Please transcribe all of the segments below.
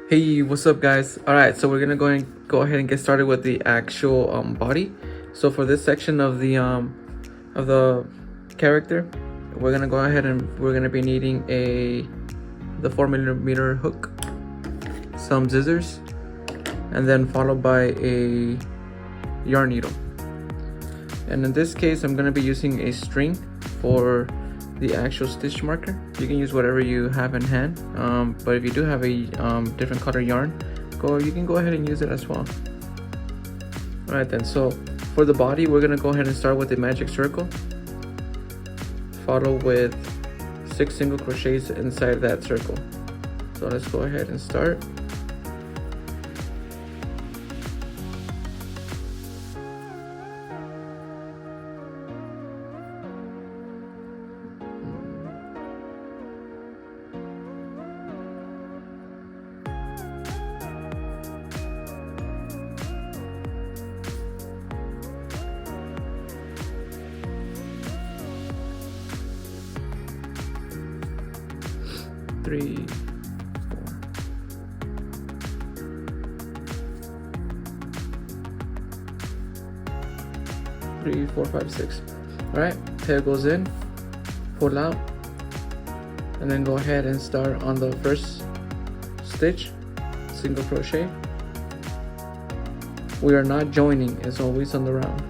Hey, what's up guys? Alright, so we're gonna go ahead and get started with the actual body. So for this section of the character, we're gonna go ahead and we're gonna be needing the 4mm hook, some scissors, and then followed by a yarn needle. And in this case, I'm gonna be using a string for the actual stitch marker. You can use whatever you have in hand, but if you do have a different color yarn, you can go ahead and use it as well. All right then, so for the body, we're gonna go ahead and start with a magic circle, follow with 6 single crochets inside that circle. So let's go ahead and start. Three, 4. Three, 4, 5, 6. All right, tail goes in, pull out, and then go ahead and start on the first stitch, single crochet. We are not joining, it's always on the round.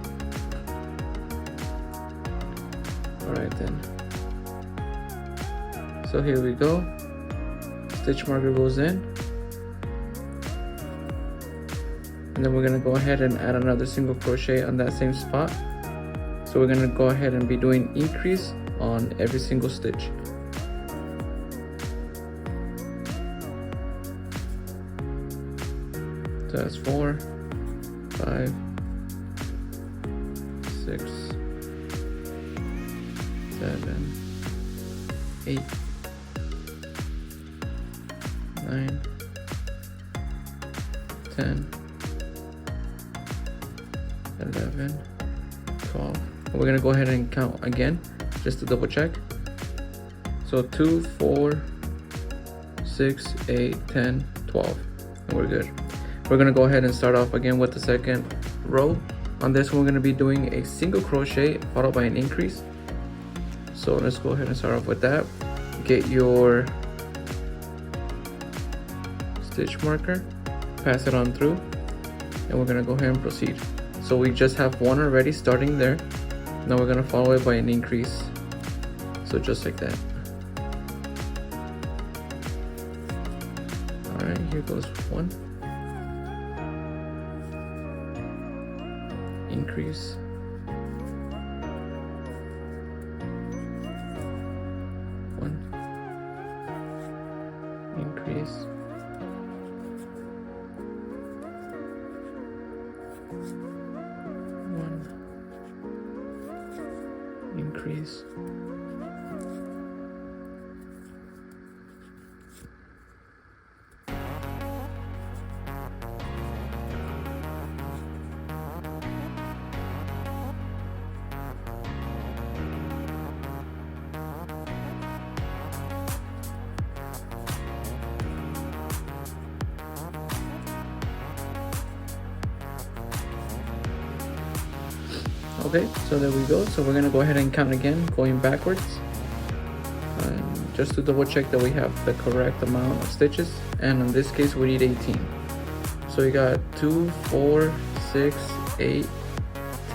All right then. So here we go. Stitch marker goes in, and then we're gonna go ahead and add another single crochet on that same spot. So we're gonna go ahead and be doing increase on every single stitch. So that's 4, 5, 6, 7, 8, 9, 10, 11, 12. We're gonna go ahead and count again just to double check. So 2, 4, 6, 8, 10, 12, and we're good. We're gonna go ahead and start off again with the second row. On this one, we're gonna be doing a single crochet followed by an increase. So let's go ahead and start off with that. Get your stitch marker, pass it on through, and we're gonna go ahead and proceed. So we just have one already starting there. Now we're gonna follow it by an increase. So just like that. All right, here goes one. Increase. One. Increase. One. Increase. Okay, so there we go. So we're gonna go ahead and count again, going backwards, just to double check that we have the correct amount of stitches. And in this case, we need 18. So we got 2, 4, 6, 8,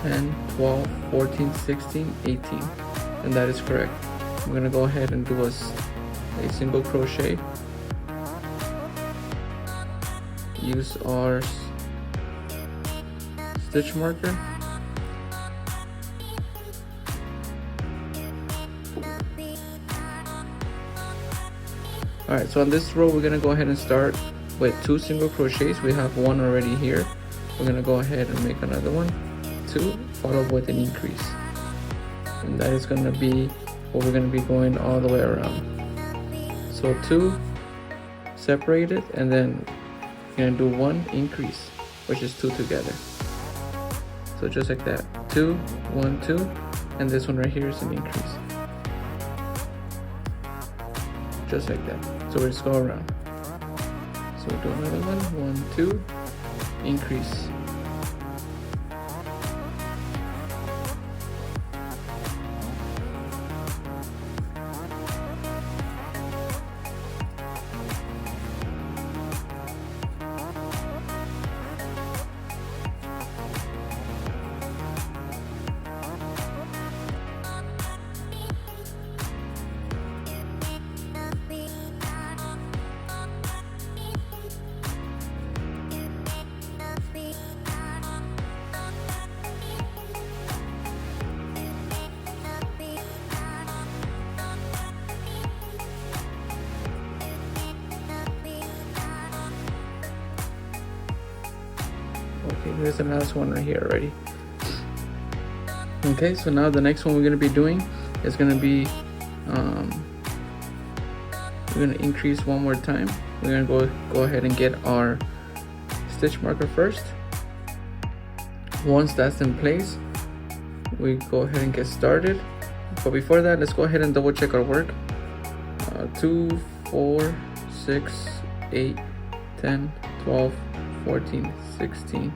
10, 12, 14, 16, 18, and that is correct. I'm gonna go ahead and do a single crochet. Use our stitch marker. Alright, so on this row, we're gonna go ahead and start with 2 single crochets. We have one already here. We're gonna go ahead and make another one, 2, followed with an increase. And that is gonna be what we're gonna be going all the way around. So 2, separated, and then you're gonna do 1 increase, which is 2 together. So just like that, 2, 1, 2, and this one right here is an increase. Just like that. So we just go around. So we'll do another one. 1, 2, increase. Okay, there's the last one right here already. Okay, so now the next one we're going to be doing is going to be we're going to increase one more time. We're going to go ahead and get our stitch marker first. Once that's in place, we go ahead and get started. But before that, let's go ahead and double check our work. 2, 4, 6, 8, 10, 12, 14, 16,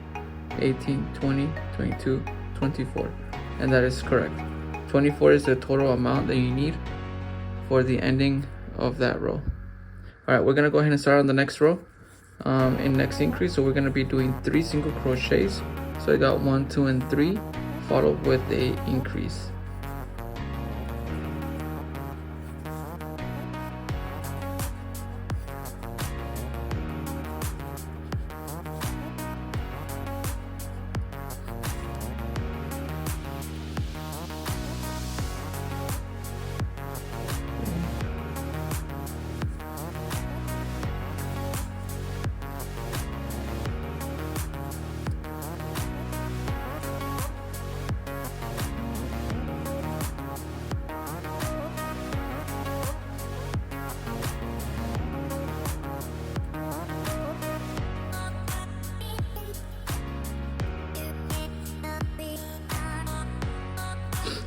18, 20, 22, 24. And that is correct. 24 is the total amount that you need for the ending of that row. All right, we're gonna go ahead and start on the next row in next increase. So we're gonna be doing 3 single crochets. So I got 1, 2, and 3, followed with a increase.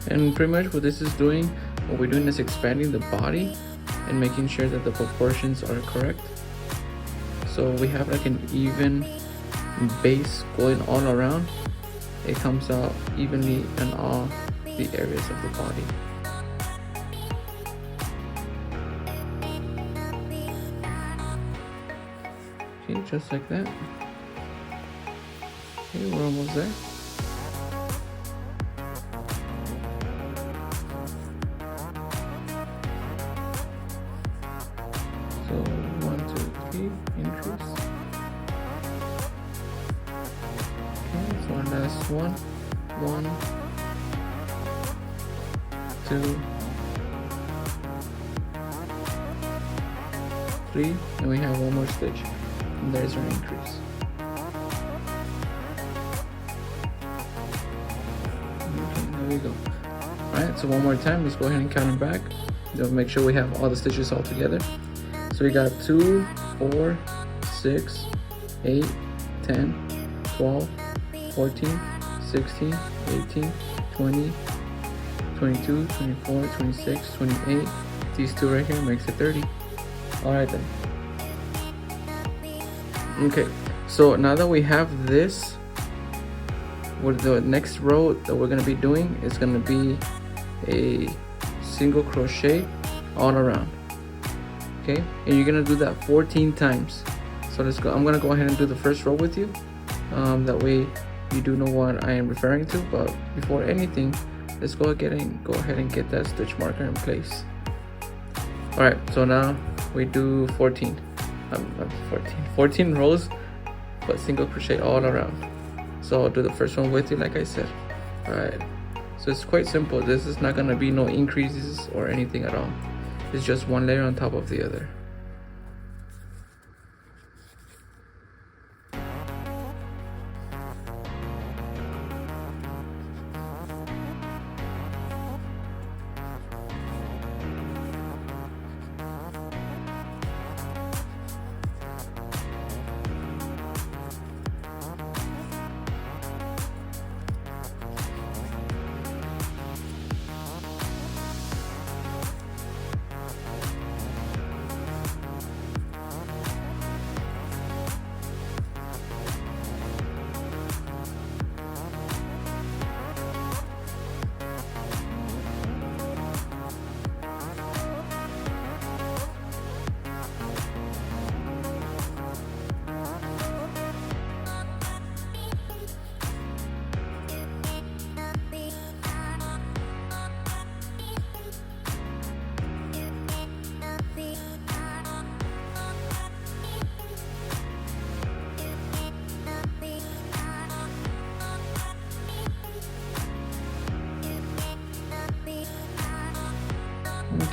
And pretty much what this is doing, what we're doing is expanding the body and making sure that the proportions are correct. So we have like an even base going all around. It comes out evenly in all the areas of the body. Okay, just like that. Okay, we're almost there. So 1, 2, 3, increase. Okay, so one last one. 1, 2, 3, and we have one more stitch. And there's our increase. Okay, there we go. Alright, so one more time, let's go ahead and count them back. Make sure we have all the stitches all together. So we got 2, 4, 6, 8, 10, 12, 14, 16, 18, 20, 22, 24, 26, 28. These two right here makes it 30. Alright then. Okay, so now that we have this, with the next row that we're going to be doing is going to be a single crochet all around. Okay, and you're gonna do that 14 times. So let's go. I'm gonna go ahead and do the first row with you. That way you do know what I am referring to. But before anything, let's go ahead and get that stitch marker in place. All right, so now we do 14 rows, but single crochet all around. So I'll do the first one with you, like I said. All right, so it's quite simple. This is not gonna be no increases or anything at all. It's just one layer on top of the other.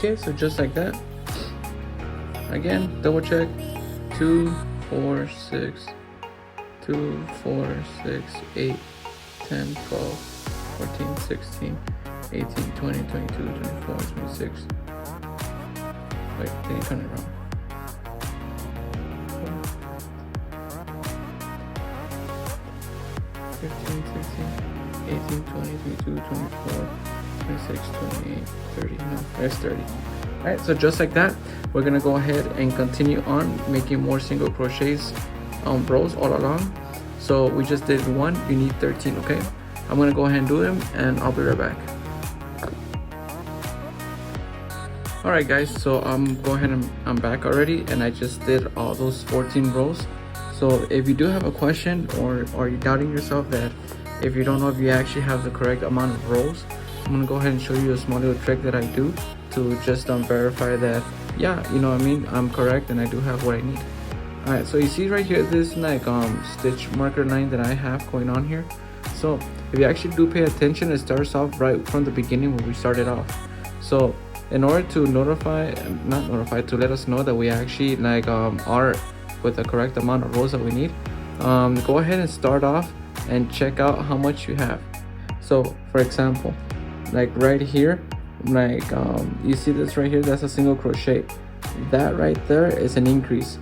Okay, so just like that. Again, double check. 2, 4, 6, 2, 4, 6, 8, 10, 12, 14, 16, 18, 20, 22, 24, 26. Wait, did you turn it wrong? 15, 16, 18, 20, 22, 24, 26, 28, 30. No, there's 30. Alright, so just like that, we're gonna go ahead and continue on making more single crochets rows all along. So we just did 1, you need 13, okay? I'm gonna go ahead and do them and I'll be right back. Alright guys, so I'm back already, and I just did all those 14 rows. So if you do have a question, or you're doubting yourself that if you don't know if you actually have the correct amount of rows, I'm gonna go ahead and show you a small little trick that I do to just verify that, yeah, you know what I mean, I'm correct and I do have what I need. Alright, so you see right here this like stitch marker line that I have going on here. So if you actually do pay attention, it starts off right from the beginning when we started off. So in order to to let us know that we actually like are with the correct amount of rows that we need, go ahead and start off and check out how much you have. So for example, like right here, like you see this right here, that's a single crochet. That right there is an increase.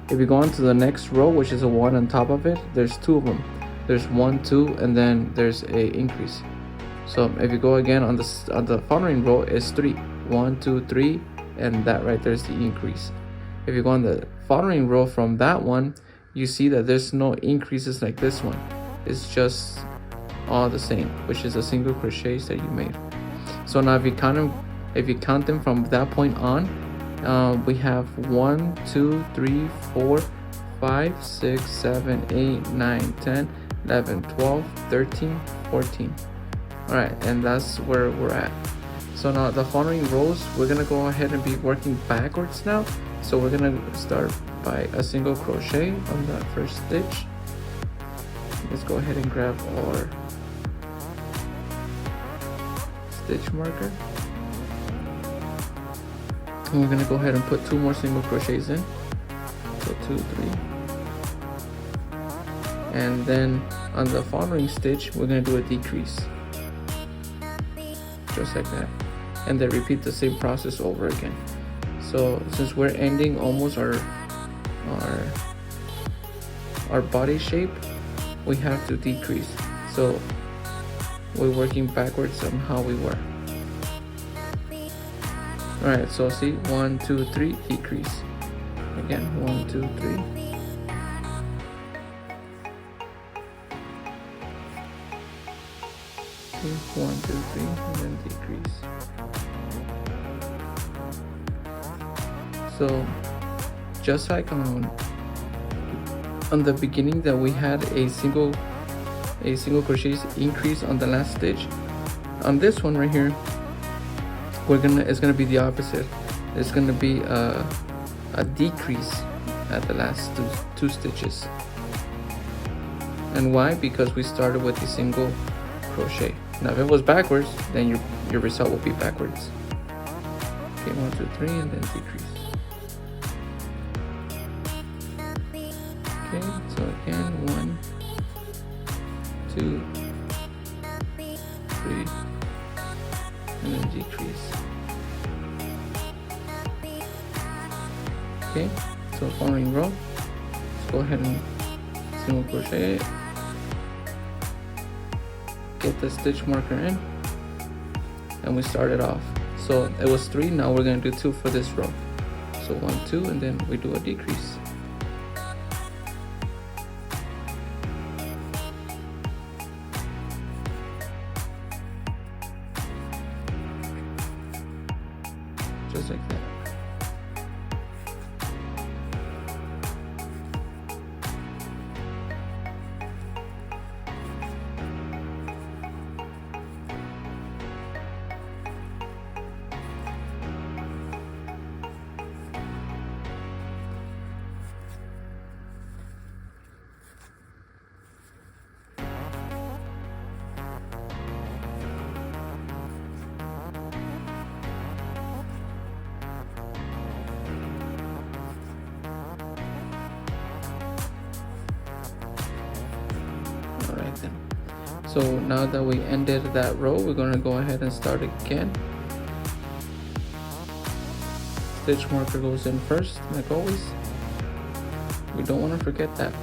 If you go on to the next row, which is a 1 on top of it, there's 2 of them. There's 1, 2, and then there's a increase. So if you go again on the following row, is 3. 1, 2, 3, and that right there is the increase. If you go on the following row from that one, you see that there's no increases like this one. It's just all the same, which is a single crochets that you made. So now if you count them from that point on, we have 1, 2, 3, 4, 5, 6, 7, 8, 9, 10, 11, 12, 13, 14. Alright, and that's where we're at. So now the following rows, we're gonna go ahead and be working backwards now. So we're gonna start by a single crochet on that first stitch. Let's go ahead and grab our stitch marker. And we're gonna go ahead and put 2 more single crochets in. So 2, 3. And then on the following stitch, we're gonna do a decrease. Just like that. And then repeat the same process over again. So since we're ending almost our body shape, we have to decrease. So we're working backwards on how we were. Alright, so see, 1, 2, 3, decrease. Again, 1, 2, 3. Okay, 1, 2, 3, and then decrease. So just like on the beginning that we had a single crochet increase on the last stitch, on this one right here, it's gonna be the opposite. It's gonna be a decrease at the last two stitches. And why? Because we started with a single crochet. Now if it was backwards, then your result will be backwards. Okay, 1, 2, 3, and then decrease. Okay, so again, 1, 2, 3, and then decrease. Okay, so following row, let's go ahead and single crochet, get the stitch marker in, and we started off. So it was 3, now we're going to do 2 for this row. So 1, 2, and then we do a decrease. Just like that. So now that we ended that row, we're going to go ahead and start again. Stitch marker goes in first, like always. We don't want to forget that.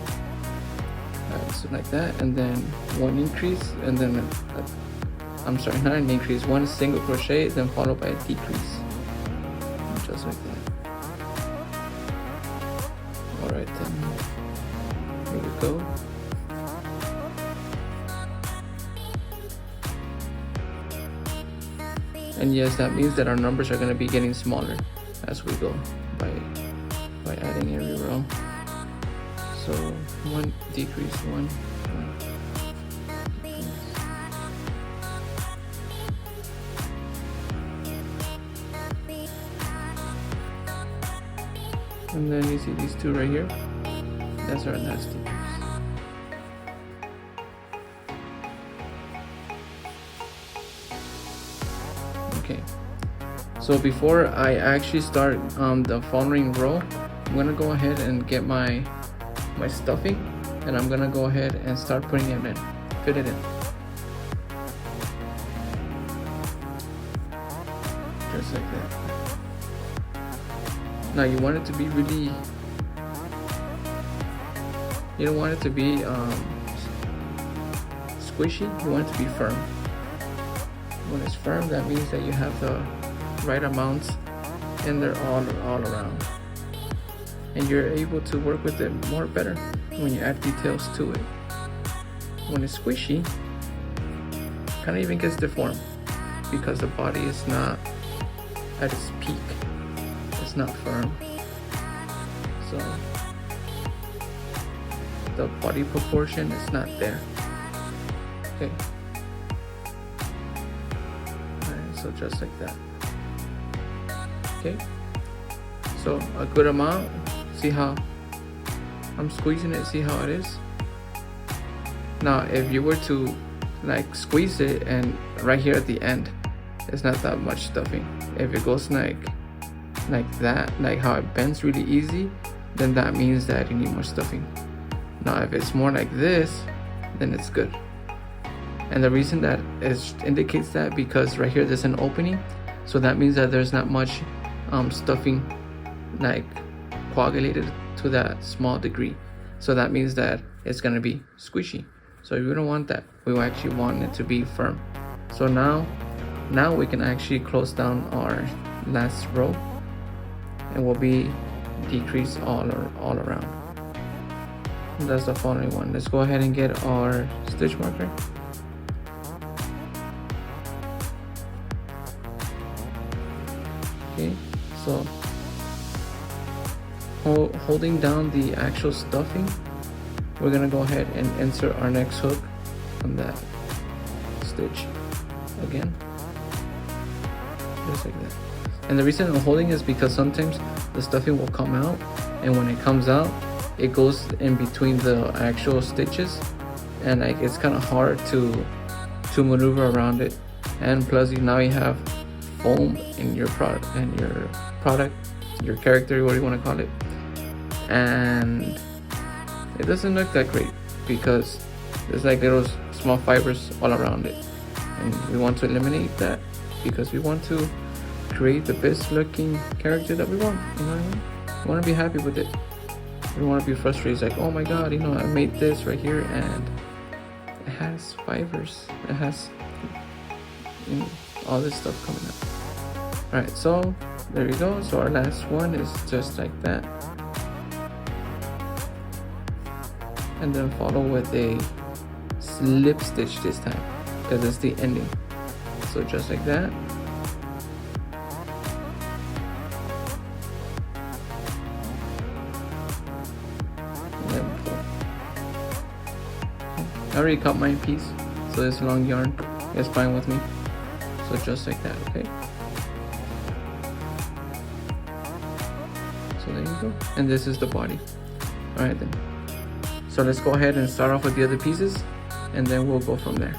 So like that, and then one increase, and then I'm sorry, not an increase, one single crochet, then followed by a decrease, just like that. All right, then here we go. And yes, that means that our numbers are going to be getting smaller as we go by adding every row. So one decrease, one decrease. And then you see these two right here. That's our last decrease. Okay. So before I actually start the following row, I'm gonna go ahead and get my stuffing, and I'm gonna go ahead and start putting it in, fit it in. Just like that. Now you want it to be really, you don't want it to be squishy, you want it to be firm. When it's firm, that means that you have the right amounts in there all around. And you're able to work with it more better when you add details to it. When it's squishy, kind of even gets deformed because the body is not at its peak. It's not firm. So the body proportion is not there. Okay. Alright, so just like that. Okay. So a good amount. See how I'm squeezing it, see how it is. Now if you were to like squeeze it and right here at the end, it's not that much stuffing. If it goes like that, like how it bends really easy, then that means that you need more stuffing. Now if it's more like this, then it's good. And the reason that it indicates that, because right here there's an opening, so that means that there's not much stuffing like coagulated to that small degree. So that means that it's gonna be squishy. So we don't want that. We actually want it to be firm. So now we can actually close down our last row, and will be decrease all around. And that's the following one. Let's go ahead and get our stitch marker. Okay, so holding down the actual stuffing, we're gonna go ahead and insert our next hook on that stitch again, just like that. And the reason I'm holding is because sometimes the stuffing will come out, and when it comes out, it goes in between the actual stitches, and like it's kind of hard to maneuver around it. And plus, now you have foam in your product, your character, what do you want to call it, and it doesn't look that great because there's like little small fibers all around it, and we want to eliminate that because we want to create the best looking character that we want. You know what I mean? We want to be happy with it. We don't want to be frustrated. It's like, oh my god, you know, I made this right here and it has fibers, it has, you know, all this stuff coming up. All right, so there we go. So our last one is just like that, and then follow with a slip stitch this time because it's the ending. So just like that. And then pull. I already cut my piece, so this long yarn is fine with me. So just like that, okay? So there you go. And this is the body. All right then. So let's go ahead and start off with the other pieces, and then we'll go from there.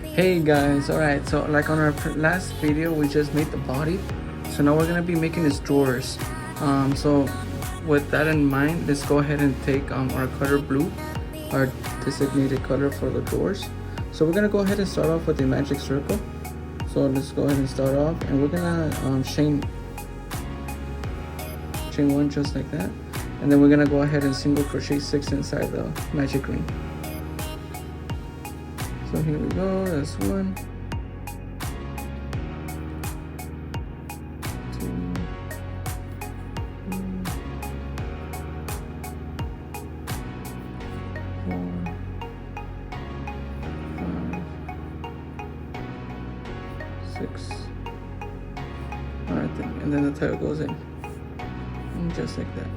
Hey guys, all right, so like on our last video, we just made the body. So now we're gonna be making his drawers. So with that in mind, let's go ahead and take our color blue, our designated color for the doors. So we're gonna go ahead and start off with the magic circle. So let's go ahead and start off, and we're gonna chain one just like that, and then we're gonna go ahead and single crochet 6 inside the magic ring. So here we go, that's 1, 2, 3, 4, 5, 6. Alright then, and then the tail goes in. And just like that.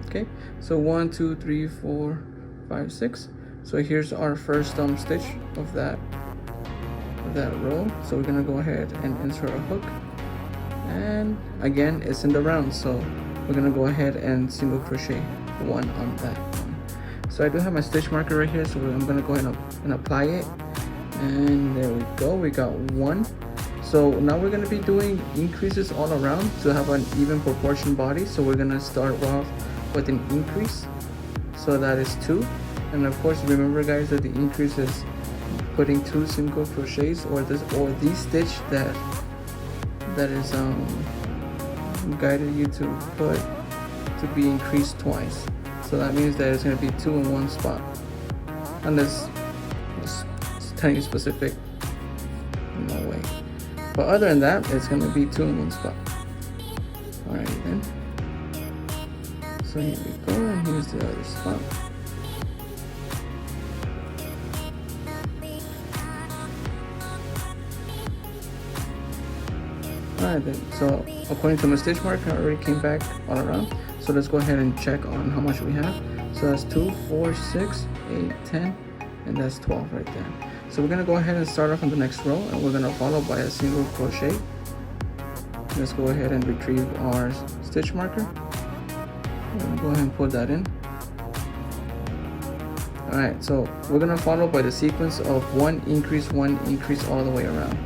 Okay, so 1, 2, 3, 4, 5, 6. So here's our first stitch of that row. So we're gonna go ahead and insert a hook, and again it's in the round, so we're gonna go ahead and single crochet 1 on that one. So I do have my stitch marker right here, so I'm gonna go ahead and apply it, and there we go, we got 1. So now we're gonna be doing increases all around to have an even proportion body. So we're gonna start off with an increase, so that is 2. And of course, remember guys that the increase is putting 2 single crochets, or the stitch that is guided you to put to be increased twice. So that means that it's going to be 2 in one spot, unless it's telling you specific, no way. But other than that, it's going to be 2 in one spot. Alright then. So here we go, and here's the other spot. Alright then, so according to my stitch mark, I already came back all around. So let's go ahead and check on how much we have. So that's 2, 4, 6, 8, 10, and that's 12 right there. So we're gonna go ahead and start off on the next row, and we're gonna follow by a single crochet. Let's go ahead and retrieve our stitch marker. I'm gonna go ahead and put that in. Alright, so we're gonna follow by the sequence of 1 increase all the way around.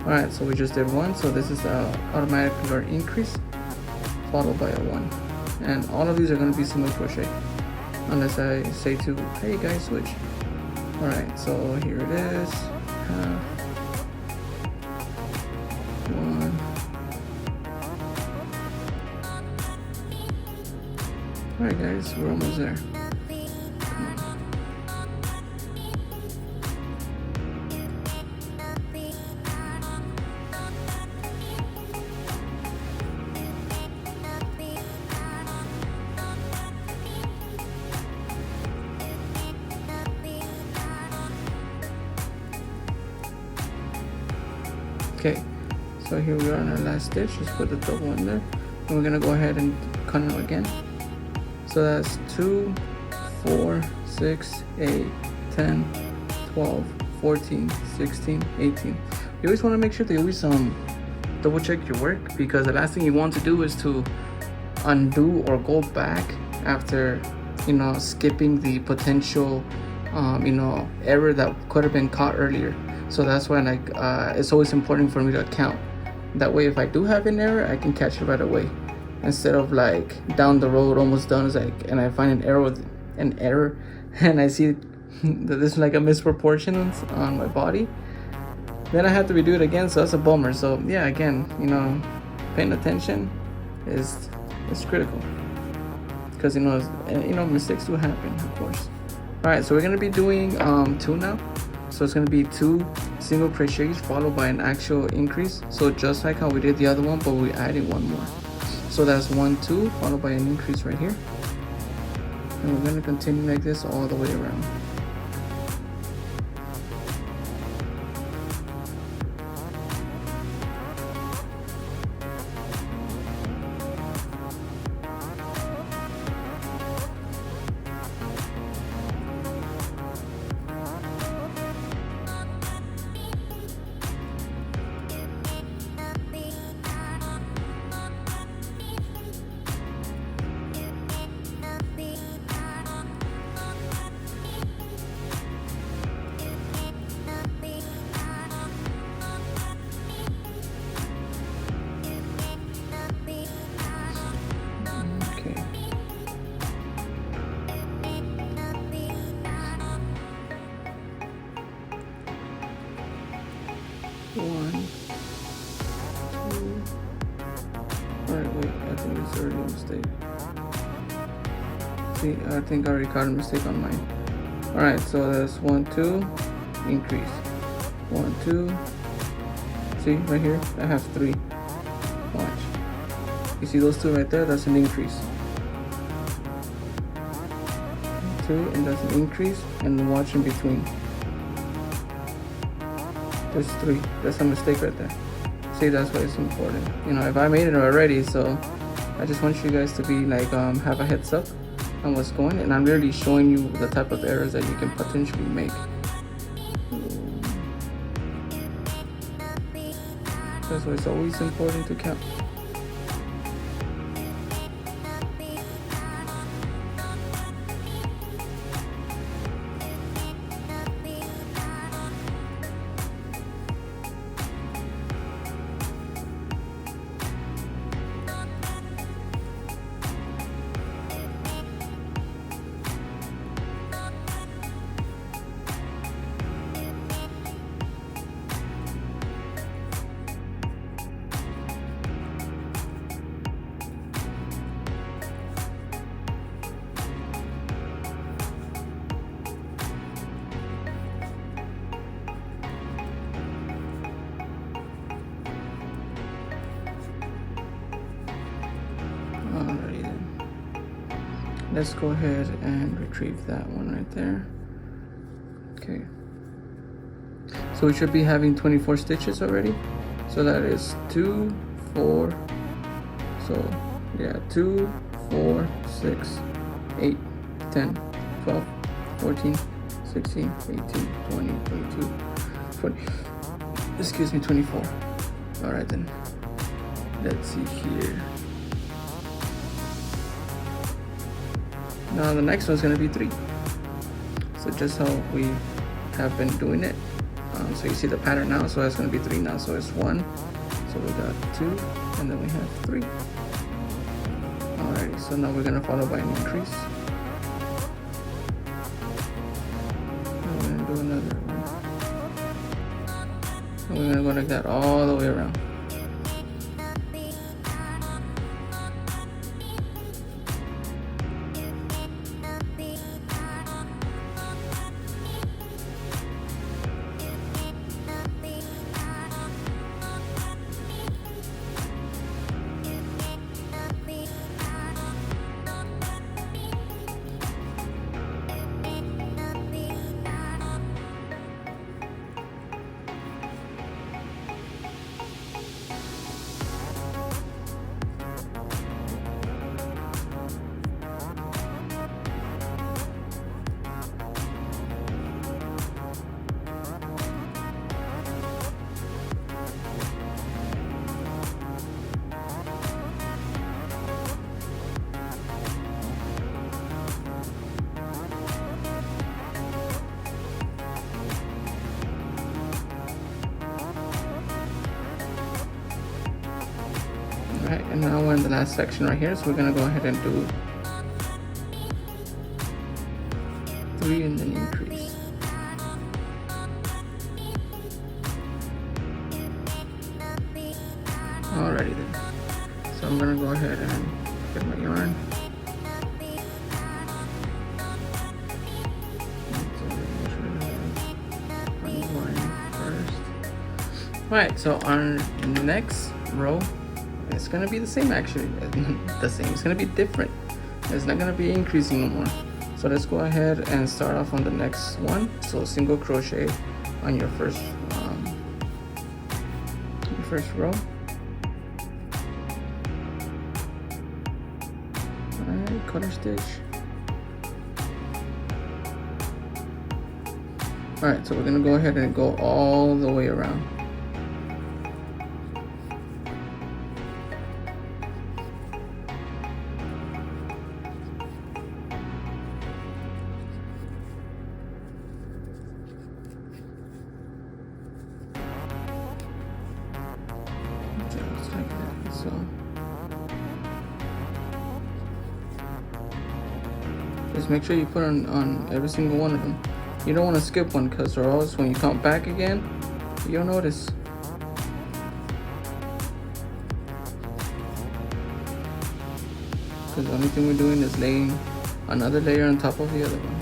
Alright, so we just did 1, so this is the automatic increase followed by a 1, and all of these are going to be single crochet unless I say to, hey guys, switch. Alright, so here it is, half, 1, alright guys, we're almost there. Okay, so here we are on our last stitch. Just put the double in there, and we're gonna go ahead and cut it again. So that's 2, 4, 6, 8, 10, 12, 14, 16, 18. You always want to make sure that you always double check your work, because the last thing you want to do is to undo or go back after, you know, skipping the potential you know, error that could have been caught earlier. So that's why, like, it's always important for me to count. That way, if I do have an error, I can catch it right away, instead of like down the road, almost done, it's like, and I find an error, and I see that there's like a misproportion on my body. Then I have to redo it again, so that's a bummer. So yeah, again, you know, paying attention is critical, because you know mistakes do happen, of course. All right, so we're gonna be doing 2 now. So it's going to be 2 single crochets followed by an actual increase. So just like how we did the other one, but we added 1 more. So that's 1, 2 followed by an increase right here. And we're going to continue like this all the way around. already a mistake. See, I think I already caught a mistake on mine. Alright, so that's 1, 2, increase. 1, 2. See, right here, I have 3. Watch. You see those 2 right there? That's an increase. 2, and that's an increase, and watch in between. There's 3. That's a mistake right there. See, that's why it's important. You know, if I made it already, so I just want you guys to be like, have a heads up on what's going, and I'm really showing you the type of errors that you can potentially make. That's why it's always important to count. Alrighty then. Let's go ahead and retrieve that one right there. Okay. So we should be having 24 stitches already. So that is 2, 4. So yeah, 2, 4, 6, 8, 10, 12, 14, 16, 18, 20, 22, 20. Excuse me, 24. Alright then. Let's see here. Now the next one's gonna be 3. So just how we have been doing it. So you see the pattern now, so that's gonna be 3 now. So it's 1. So we got 2, and then we have 3. Alrighty, so now we're gonna follow by an increase. And we're gonna do another one. And we're gonna go like that all the way around. Alright, and now we're in the last section right here, so we're gonna go ahead and do 3 and then increase. Alrighty then. So I'm gonna go ahead and get my yarn. Alright, so our next row, it's gonna be the same actually. The same, it's gonna be different. It's not gonna be increasing no more. So let's go ahead and start off on the next one. So single crochet on your first row. Alright, color stitch. Alright, so we're gonna go ahead and go all the way around. Just like that. So just make sure you put on every single one of them. You don't want to skip one, because or else when you come back again, you'll notice. because the only thing we're doing is laying another layer on top of the other one.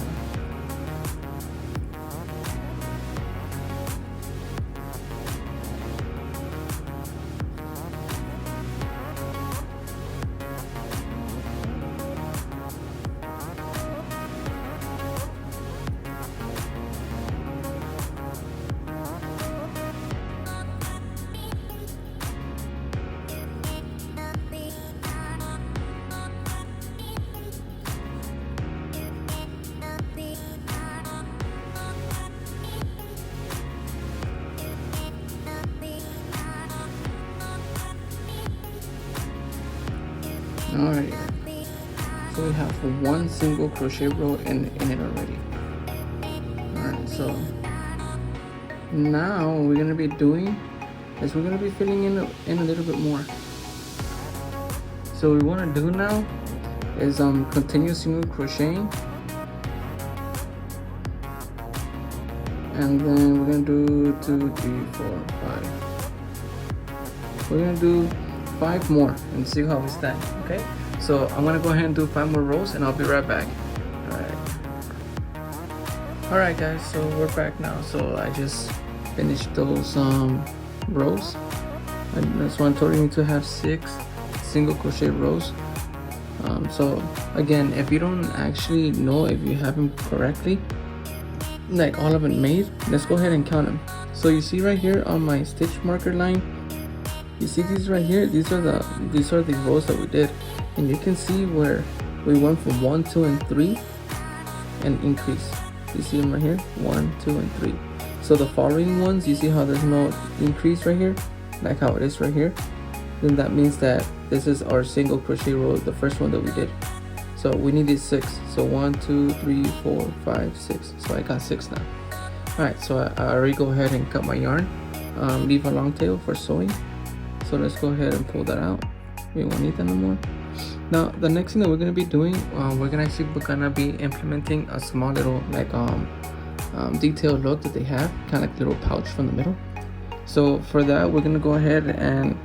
Alright, so we have one single crochet row in it already. Alright, so now what we're gonna be doing is we're gonna be filling in a little bit more. So what we want to do now is continue single crocheting, and then we're gonna do 2, 3, 4, 5. We're gonna do 5 more and see how we stand. Okay, so I'm gonna go ahead and do 5 more rows and I'll be right back. Alright guys, so we're back now. So I just finished those rows, and so I'm totally need to have 6 single crochet rows. So again, if you don't actually know if you have them correctly, like all of it made, let's go ahead and count them. So you see right here on my stitch marker line, you see these right here, these are the rows that we did, and you can see where we went from 1, 2, and 3 and increase. You see them right here, 1, 2, and 3. So the following ones, you see how there's no increase right here, like how it is right here, then that means that this is our single crochet row, the first one that we did. So we needed 6, so 1, 2, 3, 4, 5, 6. So I got 6 now. Alright, so I already go ahead and cut my yarn, leave a long tail for sewing. So let's go ahead and pull that out. We won't need that no more. Now the next thing that we're gonna be doing, we're gonna be implementing a small little like detailed look that they have, kind of like little pouch from the middle. So for that, we're gonna go ahead and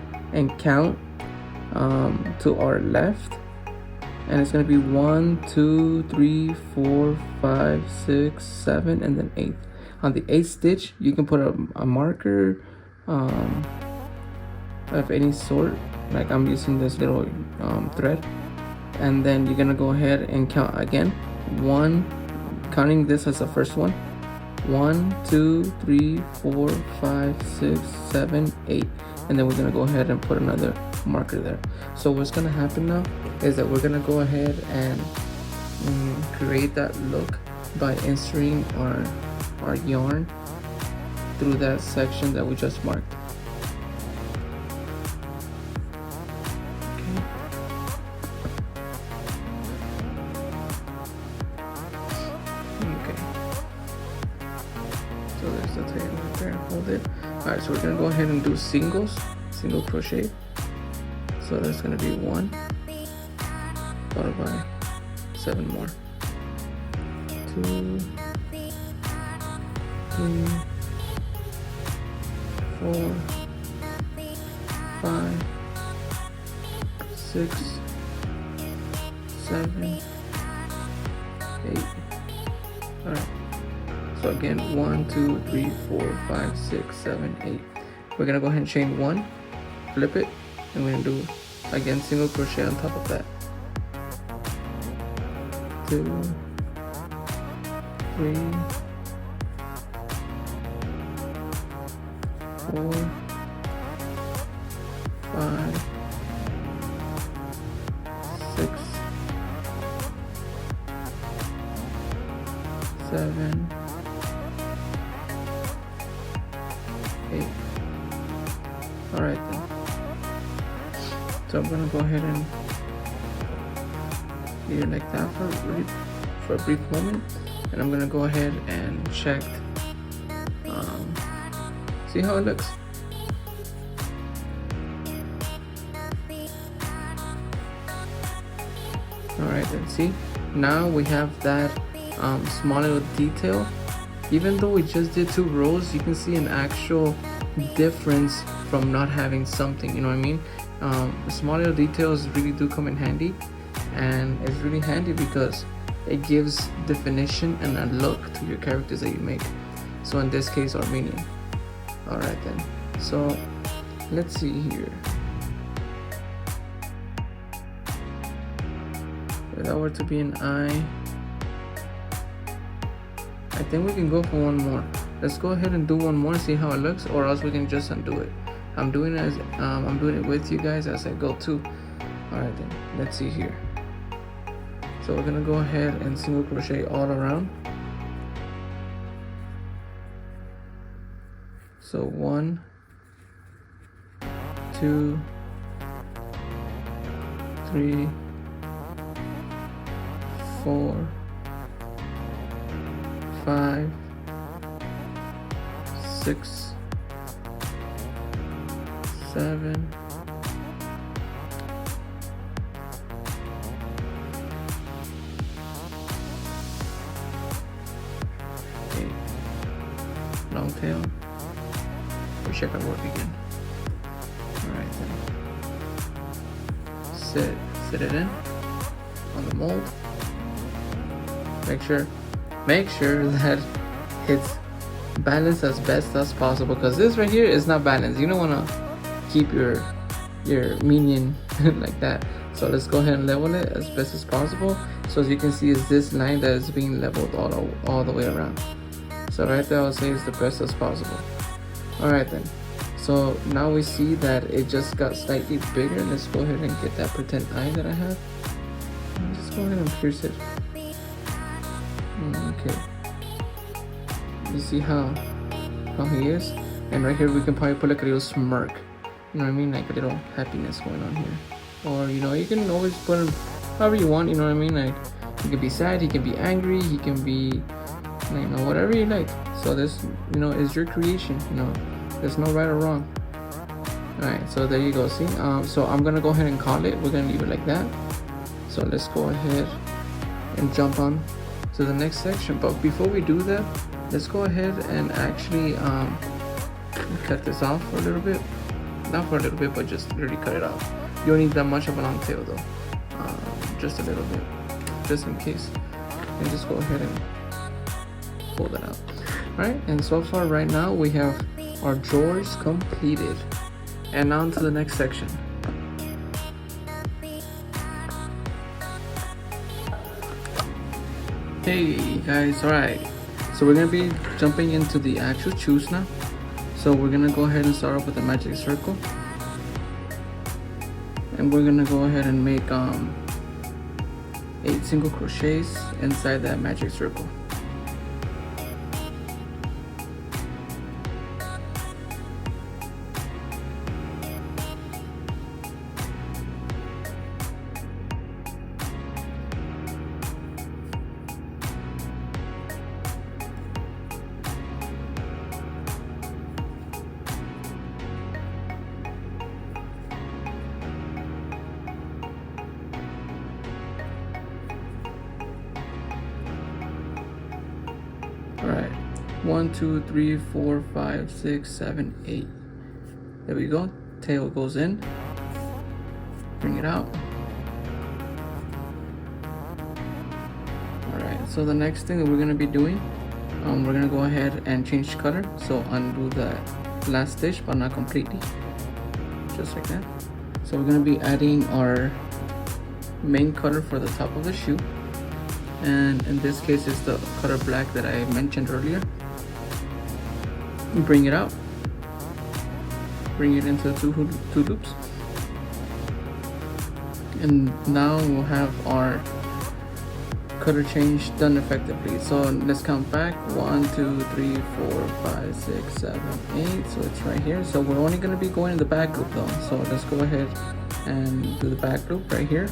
count to our left, and it's gonna be 1, 2, 3, 4, 5, 6, 7, and then 8. On the 8th stitch, you can put a marker of any sort, like I'm using this little thread, and then you're gonna go ahead and count again. 1, counting this as the first one. 1, 2, 3, 4, 5, 6, 7, 8, and then we're gonna go ahead and put another marker there. So what's gonna happen now is that we're gonna go ahead and create that look by inserting our yarn through that section that we just marked. So there's the tail right there, hold it. Alright, so we're gonna go ahead and do single crochet. So there's gonna be 1, followed by 7 more. 2, 3, 4, 5, 6, 7, 8. Alright. So again, 1, 2, 3, 4, 5, 6, 7, 8. We're gonna go ahead and chain 1, flip it, and we're gonna do again single crochet on top of that. 2, 3, 4, 5, 6, 7, 8. Alright then. So I'm gonna go ahead and leave it like that for a brief moment, and I'm gonna go ahead and check, see how it looks. Alright then, see, now we have that small little detail. Even though we just did 2 rows, you can see an actual difference from not having something, you know what I mean? Small little details really do come in handy, and it's really handy because it gives definition and a look to your characters that you make. So in this case, our minion. All right then. So let's see here. If that were to be an eye, I think we can go for one more. Let's go ahead and do one more, see how it looks, or else we can just undo it. I'm doing it with you guys as I go too. All right then. Let's see here. So we're gonna go ahead and single crochet all around. So 1, 2, 3, 4, 5, 6, 7, 8. Long tail. Wish I could work again. Alright then. Sit it in on the mold. Make sure that it's balanced as best as possible, because this right here is not balanced. You don't want to keep your minion like that. So let's go ahead and level it as best as possible. So as you can see, is this line that is being leveled all the way around. So right there, I'll say it's the best as possible. Alright then. So now we see that it just got slightly bigger. Let's go ahead and get that pretend eye that I have. Just go ahead and pierce it. Okay. You see how he is? And right here we can probably put like a little smirk. You know what I mean? Like a little happiness going on here. Or you know, you can always put him however you want, you know what I mean? Like he can be sad, he can be angry, he can be, you know, whatever you like. So this, you know, is your creation, you know. There's no right or wrong. Alright, so there you go. See, so I'm gonna go ahead and call it. We're gonna leave it like that. So let's go ahead and jump on to the next section. But before we do that, let's go ahead and actually cut this off for a little bit. Not for a little bit, but just literally cut it off. You don't need that much of a long tail though. Just a little bit, just in case. And just go ahead and pull that out. Alright, and so far right now we have our drawers completed. And on to the next section. Hey guys, alright. So we're gonna be jumping into the actual choose now. So we're gonna go ahead and start off with a magic circle. And we're gonna go ahead and make 8 single crochets inside that magic circle. Alright, 1, 2, 3, 4, 5, 6, 7, 8. There we go. Tail goes in. Bring it out. Alright, so the next thing that we're going to be doing, we're going to go ahead and change color. So undo the last stitch, but not completely. Just like that. So we're going to be adding our main color for the top of the shoe. And in this case it's the color black that I mentioned earlier. Bring it out, bring it into two loops, and now we'll have our color change done effectively. So let's count back: 1, 2, 3, 4, 5, 6, 7, 8. So it's right here. So we're only going to be going in the back loop though. So let's go ahead and do the back loop right here.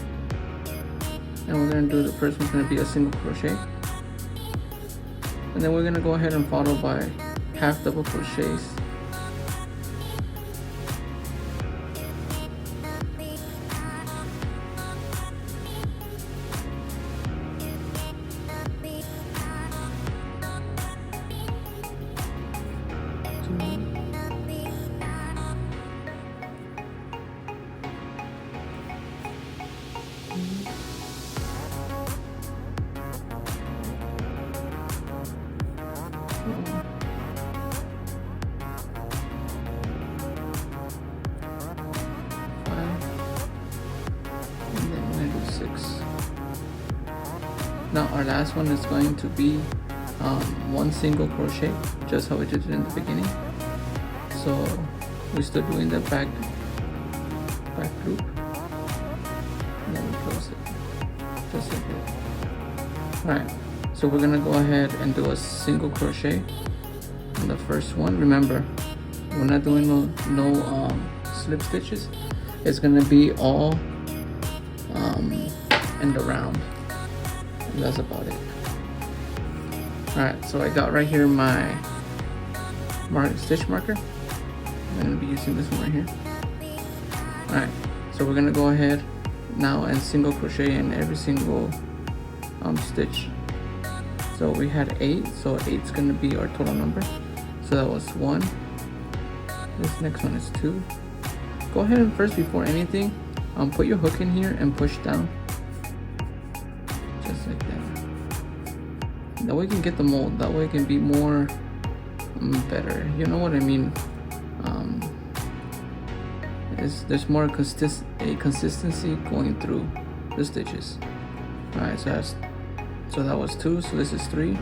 And we're going to do, the first one's going to be a single crochet, and then we're going to go ahead and follow by half double crochets. Now our last one is going to be one single crochet, just how we did it in the beginning. So we're still doing the back loop, and then we close it, just like that. Alright, so we're gonna go ahead and do a single crochet on the first one. Remember, we're not doing no slip stitches. It's gonna be all in the round, and that's about it. Alright, so I got right here my stitch marker. I'm gonna be using this one right here. Alright, so we're gonna go ahead now and single crochet in every single stitch. So we had 8, so 8's gonna be our total number. So that was 1. This next one is 2. Go ahead and first, before anything, put your hook in here and push down, just like that. That way you can get the mold. That way it can be more better. You know what I mean? There's more consistency going through the stitches. All right, so that was 2. So this is 3,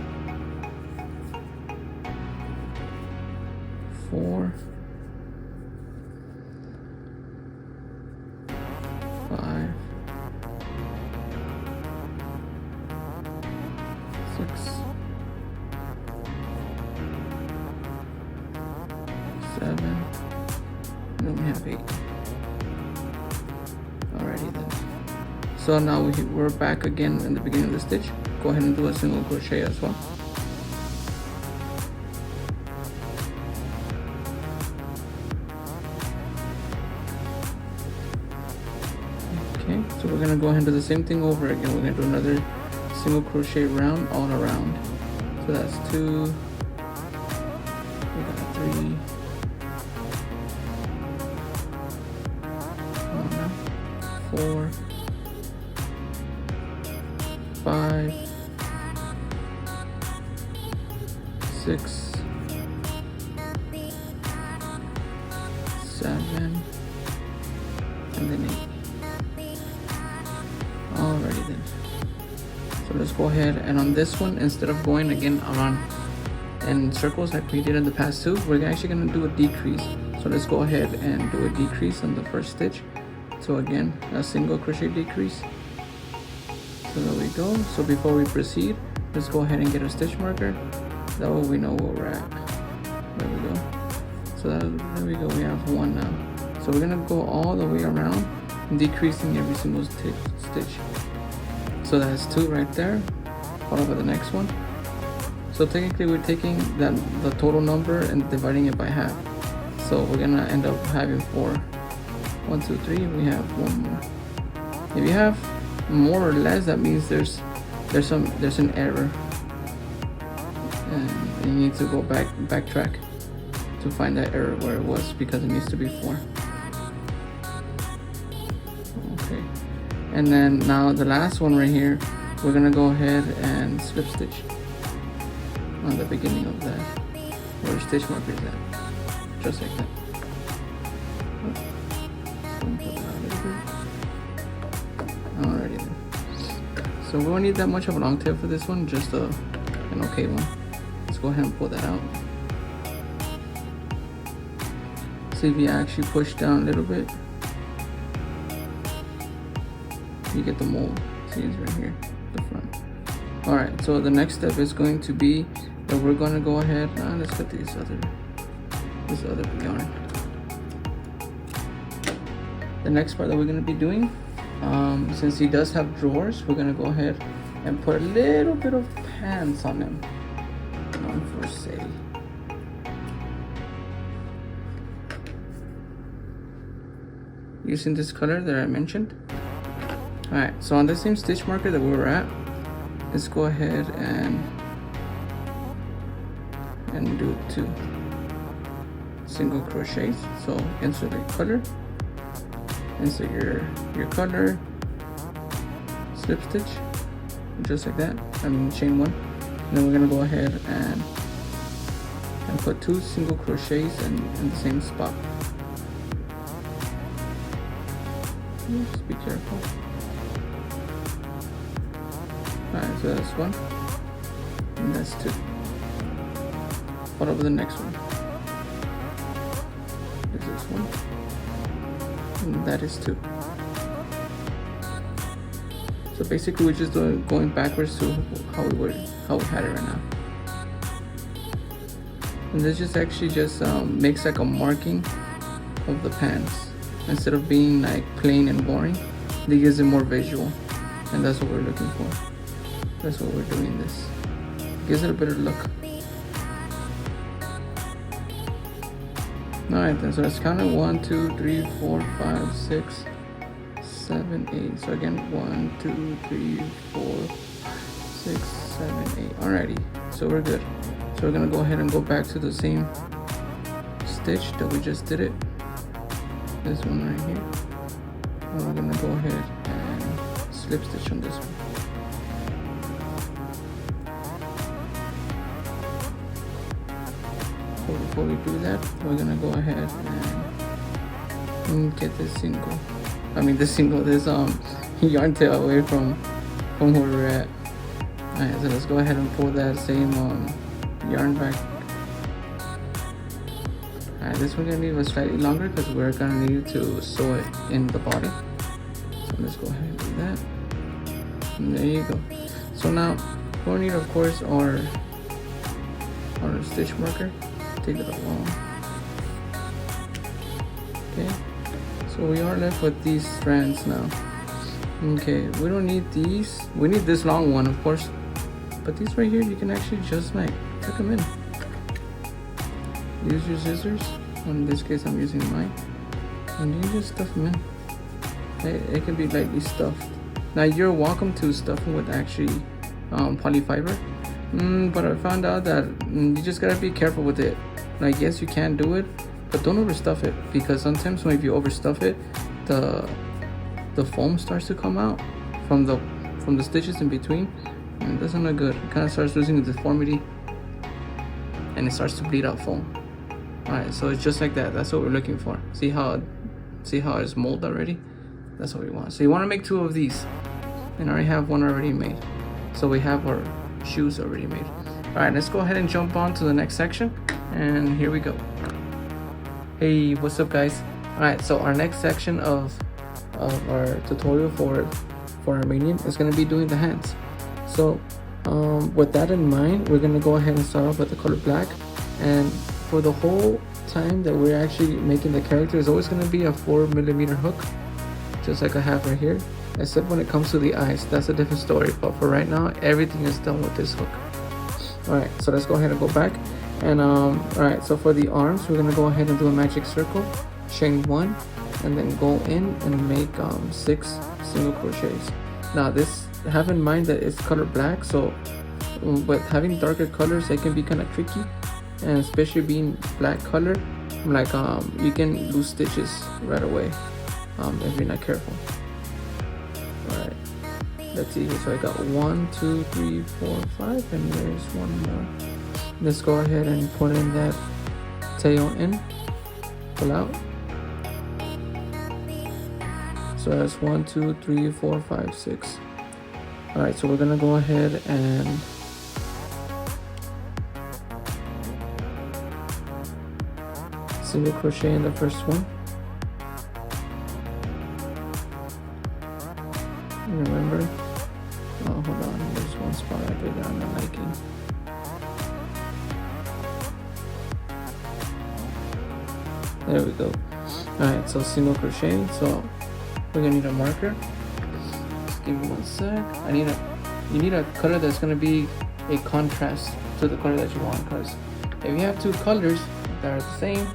4, 5, 6, 7, and then we have 8. Alrighty then. So now we're back again in the beginning of the stitch. Go ahead and do a single crochet as well. Okay, so we're gonna go ahead and do the same thing over again. We're gonna do another single crochet round all around. So that's 2. We got 3. 4, 5, 6, 7, and then 8. Alrighty then. So let's go ahead, and on this one, instead of going again around in circles like we did in the past 2, we're actually going to do a decrease. So let's go ahead and do a decrease on the first stitch. So again, a single crochet decrease. So there we go. So before we proceed, let's go ahead and get a stitch marker. That way we know where we're at. There we go. So there we go. We have 1 now. So we're gonna go all the way around, decreasing every single stitch. So that's 2 right there, followed by the next one. So technically we're taking the total number and dividing it by half. So we're gonna end up having 4. 1, 2, 3. We have 1 more. If you have more or less, that means there's an error, and you need to go backtrack to find that error where it was, because it needs to be 4. Okay, and then now the last one right here, we're gonna go ahead and slip stitch on the beginning of that, where the stitch marker is at, just like that. Alrighty then. So we won't need that much of a long tail for this one, just an okay one. Let's go ahead and pull that out. See, if you actually push down a little bit, you get the mold. See, it's right here, the front. Alright, so the next step is going to be that we're going to go ahead, let's get this other yarn. The next part that we're going to be doing, since he does have drawers, we're going to go ahead and put a little bit of pants on him, for say. Using this color that I mentioned. Alright, so on the same stitch marker that we were at, let's go ahead and do 2 single crochets. So insert your color, insert your color, slip stitch, just like that. Chain 1. And then we're gonna go ahead and put 2 single crochets in the same spot. Just be careful. Alright, so that's one, and that's two. What about the next one? This is one, and that is two. So basically we're just going backwards to how we had it right now. And this just actually just makes like a marking of the pants. Instead of being like plain and boring, they gives it more visual. And that's what we're looking for. That's what we're doing this. Gives it a better look. Alright then, so let's count it 1, 2, 3, 4, 5, 6, 7, 8. So again, 1, 2, 3, 4, 6, 7, 8. Alrighty, so we're good. So we're gonna go ahead and go back to the same stitch that we just did it. This one right here. And we're gonna go ahead and slip stitch on this one. So before we do that, we're gonna go ahead and get this yarn tail away from where we're at. Alright, so let's go ahead and pull that same yarn back. Alright, this one's gonna be slightly longer because we're gonna need to sew it in the body. So let's go ahead and do that. And there you go. So now we'll need, of course, our stitch marker. Take it along. Okay. So we are left with these strands now. Okay, we don't need these. We need this long one, of course. But these right here, you can actually just like tuck them in. Use your scissors. In this case, I'm using mine. And you just stuff them in. It can be lightly stuffed. Now you're welcome to stuff them with actually polyfiber. But I found out that you just gotta be careful with it. Like, yes, you can do it, but don't overstuff it, because sometimes when you overstuff it, the foam starts to come out from the stitches in between, and it doesn't look good. It kind of starts losing its deformity, and it starts to bleed out foam. Alright, so it's just like that. That's what we're looking for. See how it's molded already? That's what we want. So you want to make 2 of these, and I already have one already made. So we have our shoes already made. Alright, let's go ahead and jump on to the next section, and here we go. Hey, what's up, guys? Alright, so our next section of our tutorial for our minion is going to be doing the hands. So with that in mind, we're going to go ahead and start off with the color black, and for the whole time that we're actually making the character, is always going to be a 4mm hook, just like I have right here, except when it comes to the eyes. That's a different story, but for right now, everything is done with this hook. Alright, so let's go ahead and go back, and alright, so for the arms, we're going to go ahead and do a magic circle, chain 1, and then go in and make 6 single crochets. Now this, have in mind that it's color black, so with having darker colors, it can be kind of tricky, and especially being black color, like you can lose stitches right away if you're not careful. Alright, let's see here. So I got 1, 2, 3, 4, 5, and there's one more. Let's go ahead and put in that tail in, pull out. So that's 1, 2, 3, 4, 5, 6. Alright, so we're gonna go ahead and single crochet in the first one. Remember, oh, hold on, there's one spot I did that I'm not liking. There we go. Alright, so single crochet. So we're gonna need a marker. Just give me 1 sec. You need a color that's gonna be a contrast to the color that you want, because if you have 2 colors that are the same,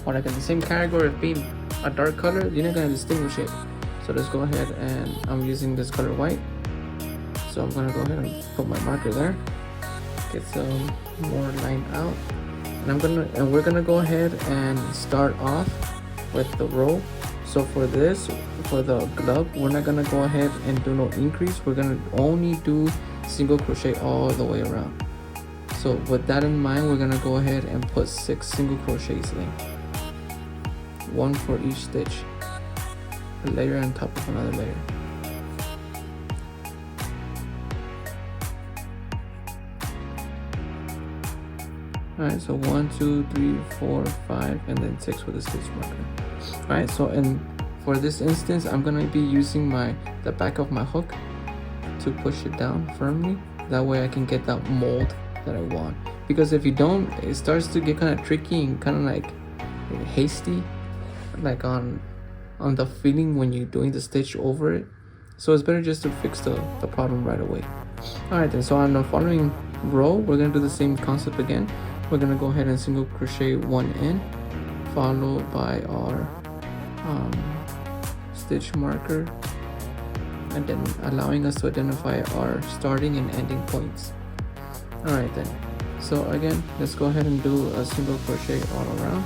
or like in the same category of being a dark color, you're not gonna distinguish it. So let's go ahead, and I'm using this color white. So I'm gonna go ahead and put my marker there, get some more line out, and we're gonna go ahead and start off with the row. So for this, for the glove, we're not gonna go ahead and do no increase. We're gonna only do single crochet all the way around. So with that in mind, we're gonna go ahead and put 6 single crochets in, 1 for each stitch, a layer on top of another layer. All right, so 1, 2, 3, 4, 5, and then 6 with a stitch marker. All right, so and for this instance, I'm gonna be using the back of my hook to push it down firmly. That way I can get that mold that I want. Because if you don't, it starts to get kind of tricky and kind of like hasty, like on the feeling when you're doing the stitch over it. So it's better just to fix the problem right away. All right then, so on the following row, we're gonna do the same concept again. We're gonna go ahead and single crochet one in, followed by our stitch marker, and then allowing us to identify our starting and ending points. All right then, so again, let's go ahead and do a single crochet all around.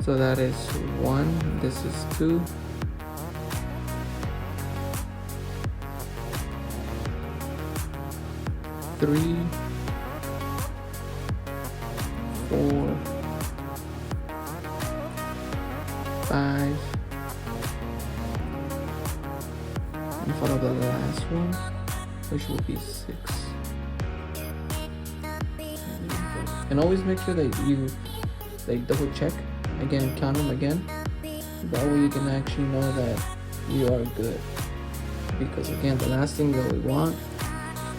So that is 1, this is 2, 3, 4, 5, and follow the last one, which will be 6. And always make sure that you double check again, count them again. That way you can actually know that you are good. Because again, the last thing that we want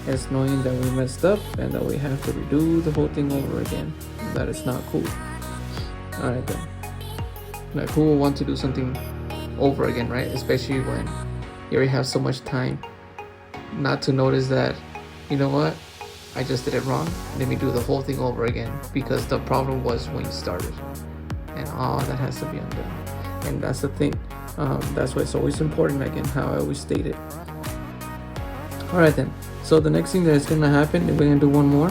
is knowing that we messed up and that we have to redo the whole thing over again. That is not cool. All right then. Like, who will want to do something over again, right? Especially when you already have so much time not to notice that, you know what, I just did it wrong. Let me do the whole thing over again, because the problem was when you started, and all that has to be undone. And that's the thing. That's why it's always important, again, how I always stated. All right then. So the next thing that is gonna happen, we're gonna do one more.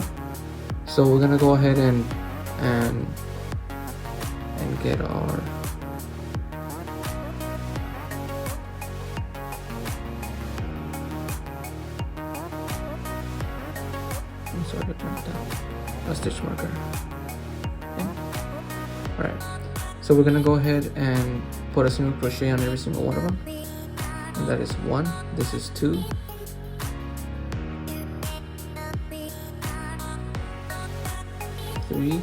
So we're gonna go ahead and get our a stitch marker. Okay. All right. So we're gonna go ahead and put a single crochet on every single one of them. And that is 1. This is 2. 3.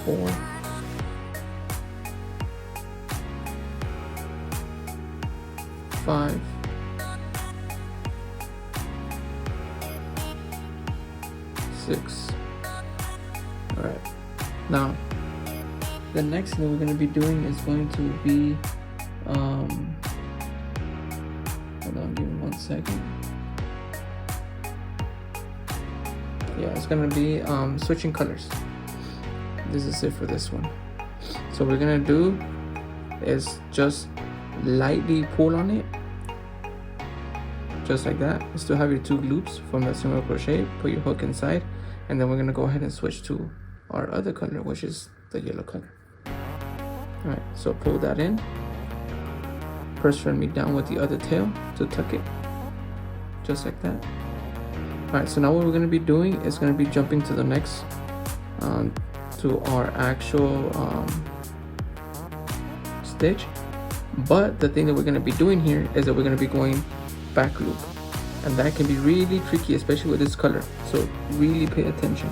4. 5. 6. All right. Now, the next thing we're going to be doing is going to be, hold on, give me 1 second. Yeah, it's going to be switching colors. This is it for this one. So what we're going to do is just lightly pull on it, just like that. You still have your 2 loops from that single crochet. Put your hook inside, and then we're gonna go ahead and switch to our other color, which is the yellow color. All right, so pull that in, press firmly down with the other tail to tuck it, just like that. All right, so now what we're gonna be doing is gonna be jumping to the next, to our actual stitch. But the thing that we're going to be doing here is that we're going to be going back loop, and that can be really tricky, especially with this color. So really pay attention,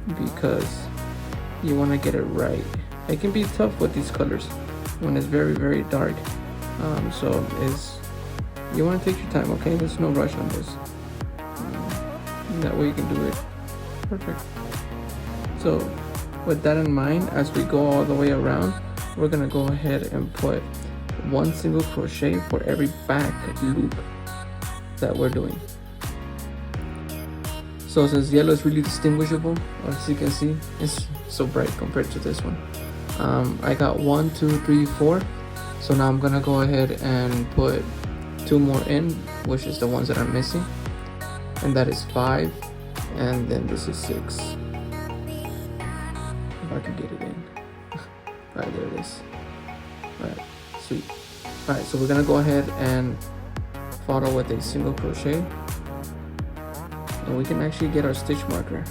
because you want to get it right. It can be tough with these colors when it's very, very dark. So you want to take your time, okay? There's no rush on this. That way you can do it perfect. So with that in mind, as we go all the way around, we're gonna go ahead and put 1 single crochet for every back loop that we're doing. So since yellow is really distinguishable, as you can see, it's so bright compared to this one. I got 1, 2, 3, 4. So now I'm gonna go ahead and put 2 more in, which is the ones that are missing, and that is 5, and then this is 6. If I can get it in. Alright, there it is. Alright, sweet. Alright, so we're gonna go ahead and follow with a single crochet, and we can actually get our stitch marker.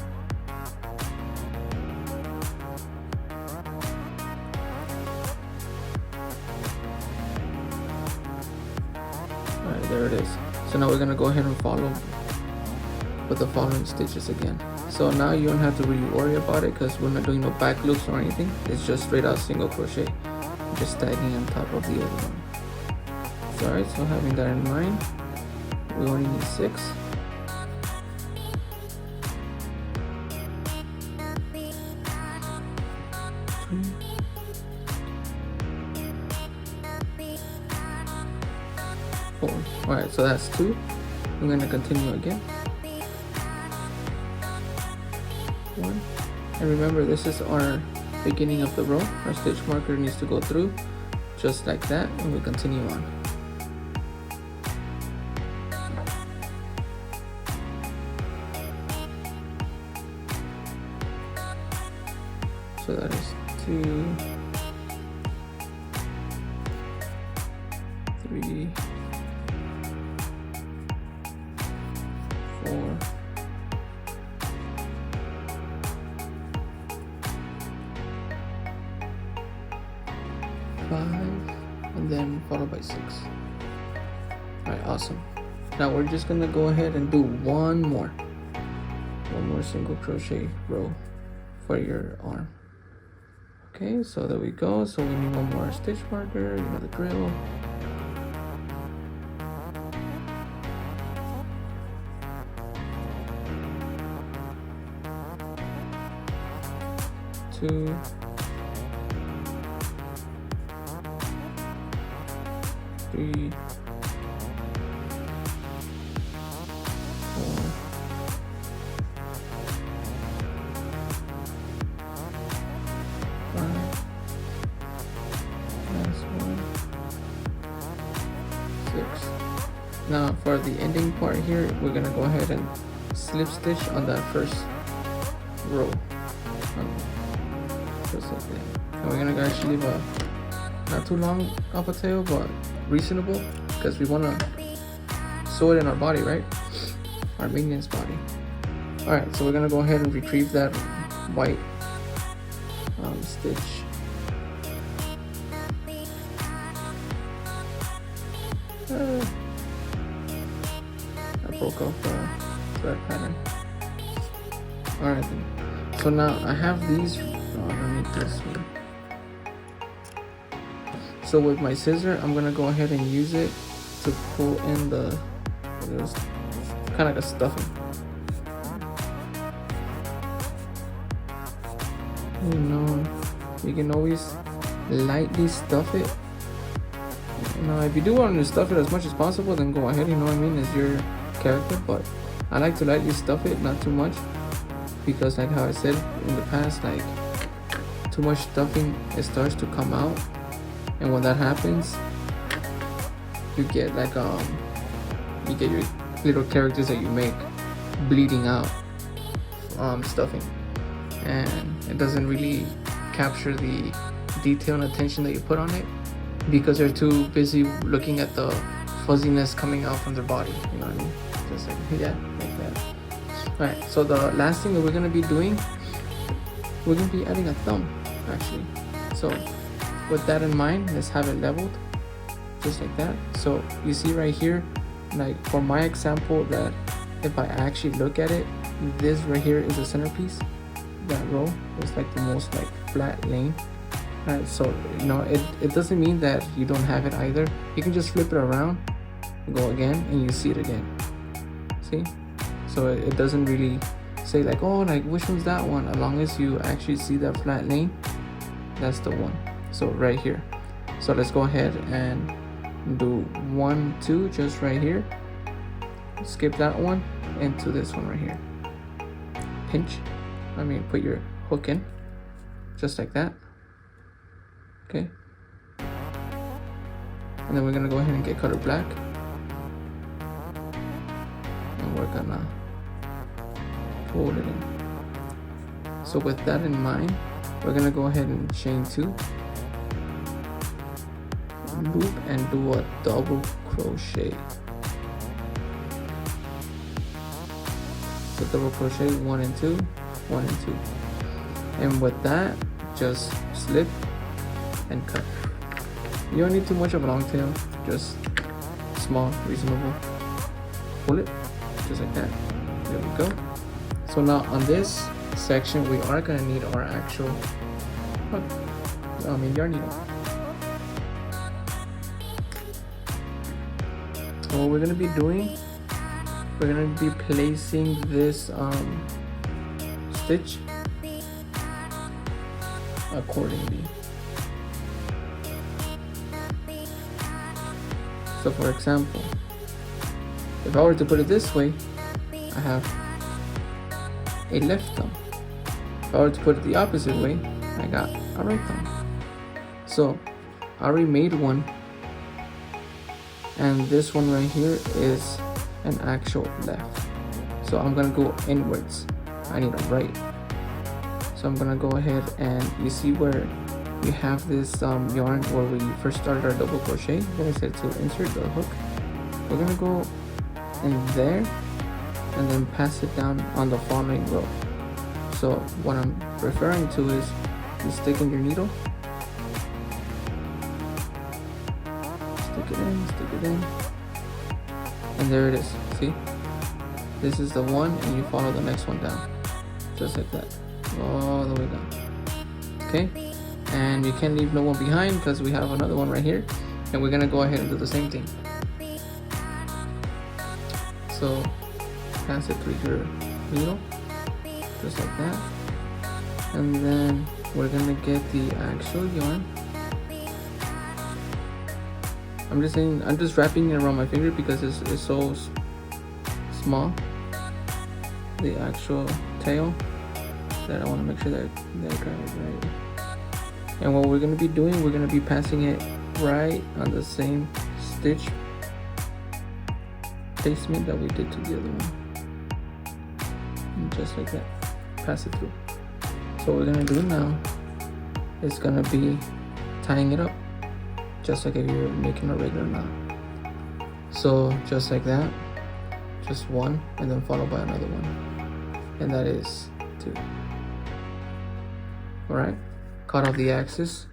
there it is. So now we're gonna go ahead and follow with the following stitches again. So now you don't have to really worry about it because we're not doing no back loops or anything. It's just straight out single crochet, just tagging on top of the other one. So, alright, so having that in mind, we only need 6. Alright, so that's 2. I'm going to continue again. 1. And remember, this is our beginning of the row. Our stitch marker needs to go through just like that, and we'll continue on. So that is 2, 3, 4, 5, and then followed by 6. Alright, awesome. Now we're just gonna go ahead and do one more single crochet row for your arm. Okay, so there we go. So we need one more stitch marker, you know the drill. Two, 3, 4, 5, last one, 6. Now for the ending part here, we're gonna go ahead and slip stitch on that first row. Just like that. And we're gonna actually leave a not too long of a tail, but reasonable, because we want to sew it in our body, right? Our minion's body. Alright, so we're gonna go ahead and retrieve that white stitch. I broke off the thread pattern. Alright then. So now I have these underneath this one. So with my scissor, I'm gonna go ahead and use it to pull in the, it's kind of like a stuffing. You know, you can always lightly stuff it. You know, if you do want to stuff it as much as possible, then go ahead, you know what I mean, it's your character. But I like to lightly stuff it, not too much, because like how I said in the past, like too much stuffing, it starts to come out. And when that happens, you get like you get your little characters that you make bleeding out stuffing, and it doesn't really capture the detail and attention that you put on it because they're too busy looking at the fuzziness coming out from their body. You know what I mean? Just like, yeah, like that. All right. So the last thing that we're gonna be doing, we're gonna be adding a thumb, actually. So with that in mind, let's have it leveled just like that. So you see right here, like for my example, that if I actually look at it, this right here is the centerpiece. That row is like the most like flat lane. Alright, so you know it doesn't mean that you don't have it either. You can just flip it around, go again, and you see it again. See? So it doesn't really say like, oh, like which one's that one, as long as you actually see that flat lane, that's the one. So right here. So let's go ahead and do 1, 2 just right here. Skip that one into this one right here. Pinch. Put your hook in just like that. Okay. And then we're gonna go ahead and get color black. And we're gonna pull it in. So with that in mind, we're gonna go ahead and chain 2. Loop and do a double crochet. So double crochet 1 and 2, 1 and 2, and with that just slip and cut. You don't need too much of a long tail, just small, reasonable. Pull it, just like that. There we go. So now on this section, we are gonna need our actual yarn needle. So what we're gonna be doing, we're gonna be placing this stitch accordingly. So for example, if I were to put it this way, I have a left thumb. If I were to put it the opposite way, I got a right thumb. So I already made one, and this one right here is an actual left. So I'm gonna go inwards. I need a right. So I'm gonna go ahead, and you see where we have this yarn where we first started our double crochet. Then I said to insert the hook. We're gonna go in there and then pass it down on the following row. So what I'm referring to is you stick in your needle, stick it in, and there it is. See, this is the one, and you follow the next one down, just like that, all the way down. Okay, and you can't leave no one behind because we have another one right here, and we're gonna go ahead and do the same thing. So pass it through your needle, just like that, and then we're gonna get the actual yarn. I'm just wrapping it around my finger because it's so small, the actual tail, that I want to make sure that I grab it right. And what we're gonna be doing, we're gonna be passing it right on the same stitch placement that we did to the other one, and just like that, pass it through. So what we're gonna do now is gonna be tying it up, just like if you're making a regular knot. So just like that, just one, and then followed by another one, and that is 2. All right, cut off the axis.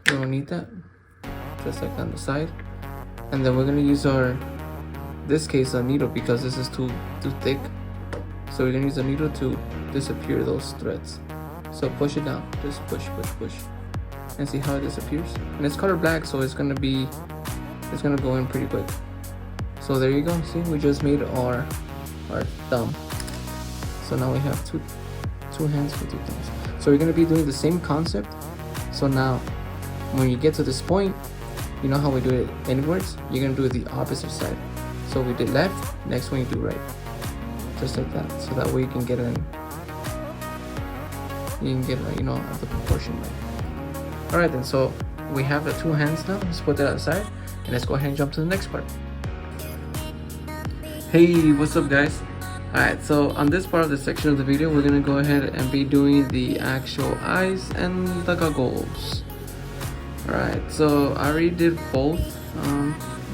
We don't need that, just like on the side. And then we're gonna use this case a needle because this is too thick. So we're gonna use a needle to disappear those threads. So push it down, just push, and see how it disappears. And it's color black, so it's gonna go in pretty quick. So there you go. See, we just made our thumb. So now we have two hands for 2 thumbs. So we're gonna be doing the same concept. So now, when you get to this point, you know how we do it inwards? You're gonna do it the opposite side. So we did left, next one you do right. Just like that. So that way you can get the proportion right. Alright then, so we have the 2 hands now. Let's put that aside, and let's go ahead and jump to the next part. Hey, what's up guys? Alright, so on this part of the section of the video, we're gonna go ahead and be doing the actual eyes and the goggles. Alright, so I already did both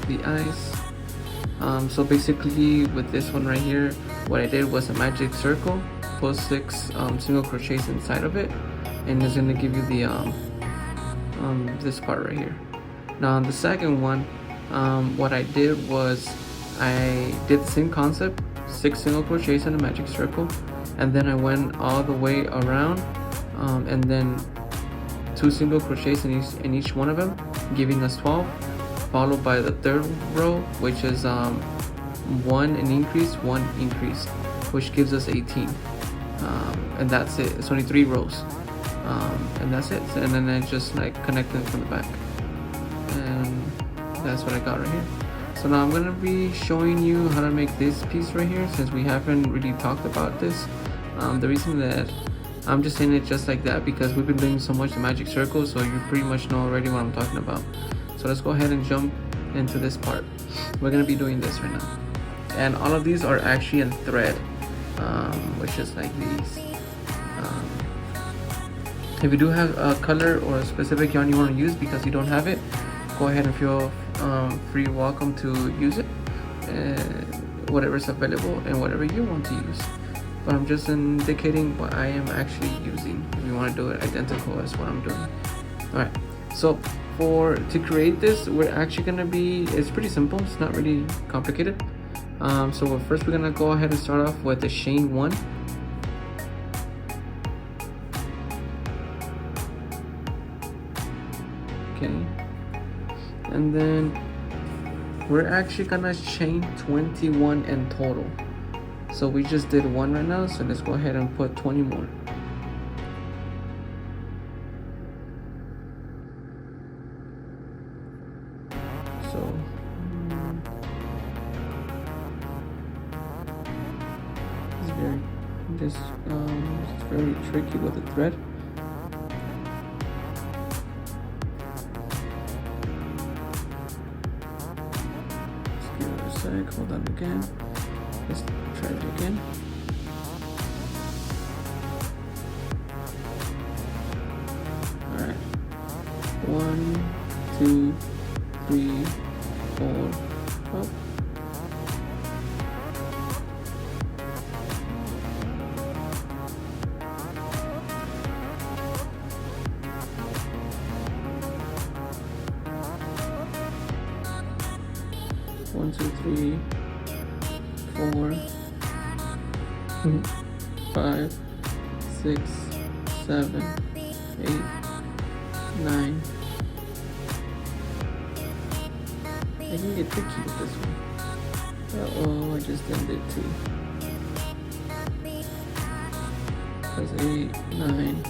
the eyes. So basically with this one right here, what I did was a magic circle, put 6 single crochets inside of it, and it's gonna give you the this part right here. Now on the second one, what I did was I did the same concept, 6 single crochets in a magic circle, and then I went all the way around, and then 2 single crochets in each one of them, giving us 12, followed by the third row, which is 1 increase, 1 increase, which gives us 18, and that's it. It's only 3 rows, and that's it. And then I just like connected from the back, and that's what I got right here. So now I'm gonna be showing you how to make this piece right here, since we haven't really talked about this. The reason that I'm just saying it just like that, because we've been doing so much the magic circle, so you pretty much know already what I'm talking about. So let's go ahead and jump into this part. We're gonna be doing this right now, and all of these are actually in thread, which is like these. If you do have a color or a specific yarn you want to use because you don't have it, go ahead and feel free, welcome to use it, whatever's available and whatever you want to use. But I'm just indicating what I am actually using, if you want to do it identical as what I'm doing. Alright, so to create this, we're actually gonna be, it's pretty simple, it's not really complicated. So first we're gonna go ahead and start off with the chain 1. Okay, and then we're actually gonna chain 21 in total. So we just did 1 right now, so let's go ahead and put 20 more. So it's very tricky with the thread. Just give it a sec, hold on again. Let's try it again. Alright. 1, 2, 3, 4, 12. One, two, three, 4, 5, 6, 7, 8, 9. I can get tricky with this one. Uh-oh, I just ended 2. That's 8, 9,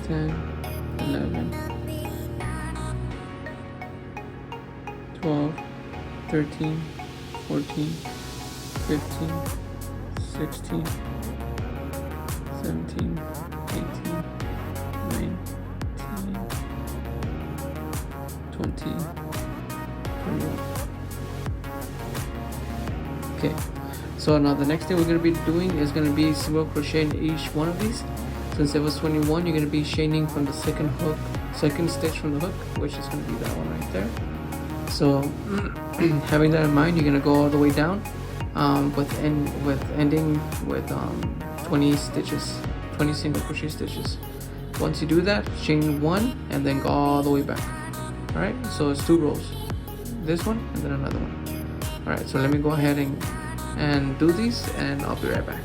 10, 11, 12, 13, 14, 15, 16, 17, 18, 19, 20, 21. Okay, so now the next thing we're going to be doing is going to be single crochet in each one of these. Since it was 21, you're going to be chaining from the second stitch from the hook, which is going to be that one right there. So having that in mind, you're going to go all the way down ending with 20 stitches, 20 single crochet stitches. Once you do that, chain 1 and then go all the way back. All right, so it's 2 rows, this one and then another one. All right, so let me go ahead and do these, and I'll be right back.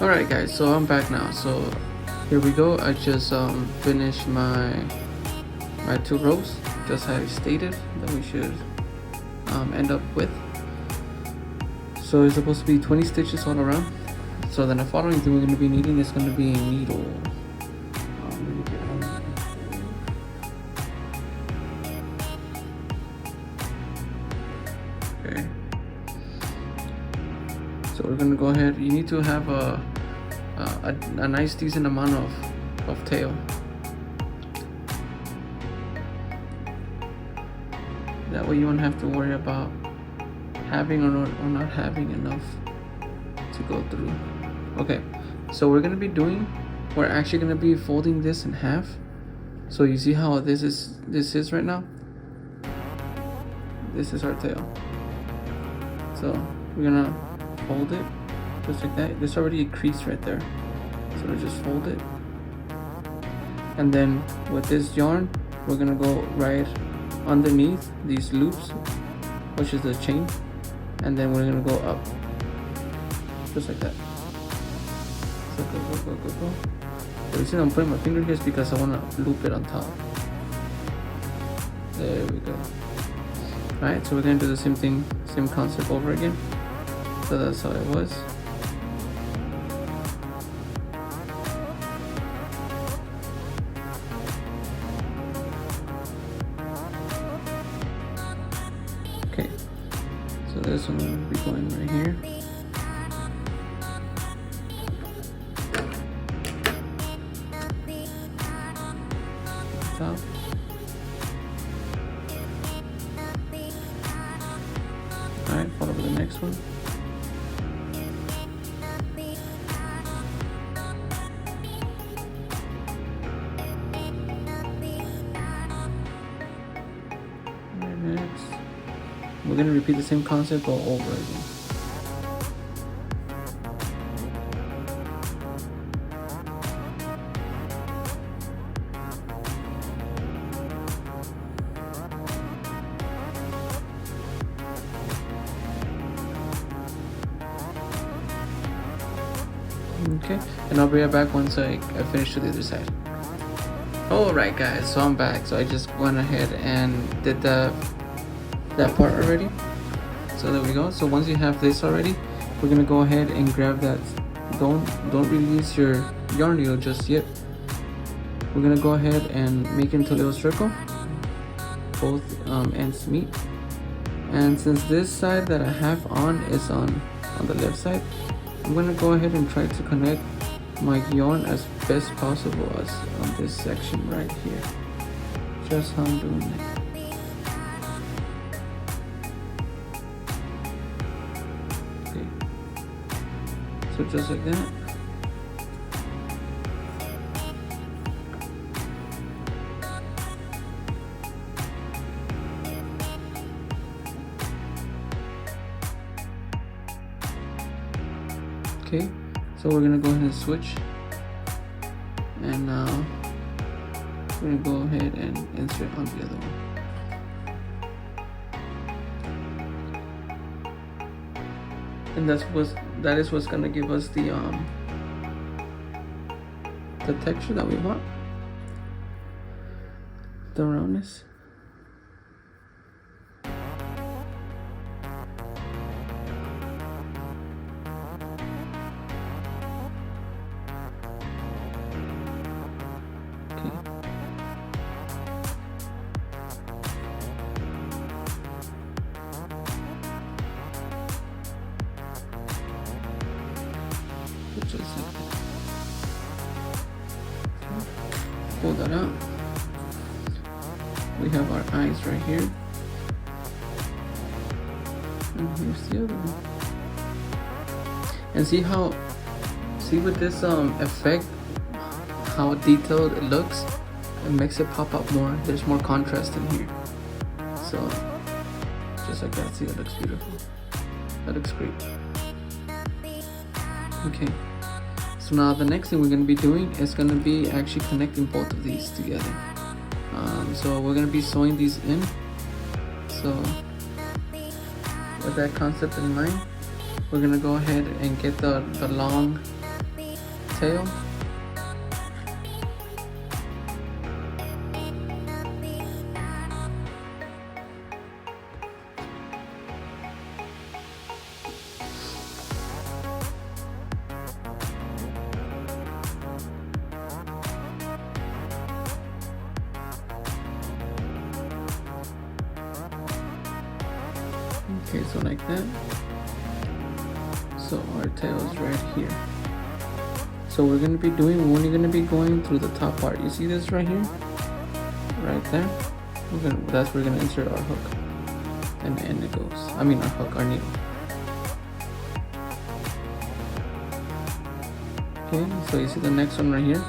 All right guys, so I'm back now. So here we go. I just finished my 2 rows, just as I stated that we should end up with. So it's supposed to be 20 stitches all around. So then the following thing we're going to be needing is going to be a needle. Okay. So we're going to go ahead. You need to have a nice decent amount of tail. That way you won't have to worry about having or not having enough to go through. Okay, so we're actually gonna be folding this in half. So you see how this is right now? This is our tail. So we're gonna fold it just like that. There's already a crease right there. So we'll just fold it. And then with this yarn, we're gonna go right underneath these loops, which is the chain, and then we're gonna go up just like that. So go. The reason I'm putting my finger here is because I want to loop it on top. There we go. Alright, so we're gonna do the same thing, same concept over again. So that's how it was. Okay, so this one will be going right here. Top. Alright, follow with the next one. Next, we're going to repeat the same concept all over again. Okay, and I'll be right back once I finish to the other side. Alright guys, so I'm back. So I just went ahead and did that part already. So there we go. So once you have this already, we're gonna go ahead and grab that. Don't release your yarn needle just yet. We're gonna go ahead and make it into a little circle. Both ends meet. And since this side that I have on is on the left side, I'm gonna go ahead and try to connect my yarn as best possible as on this section right here. Just how I'm doing it. Okay. So just like that. Okay, so we're gonna go ahead and switch, and now we're gonna go ahead and insert on the other one. And that is what's gonna give us the texture that we want, the roundness. Pull that out. We have our eyes right here, and here's the other one. And see with this effect, how detailed it looks. It makes it pop up more. There's more contrast in here. So just like that. See, that looks beautiful. That looks great. Okay. So now the next thing we're going to be doing is going to be actually connecting both of these together. So we're going to be sewing these in. So with that concept in mind, we're going to go ahead and get the long tail. Okay, so like that. So our tail is right here. So we're only going to be going through the top part. You see this right here? Right there? That's where we're going to insert our hook. And it goes. I mean our hook, our needle. Okay, so you see the next one right here?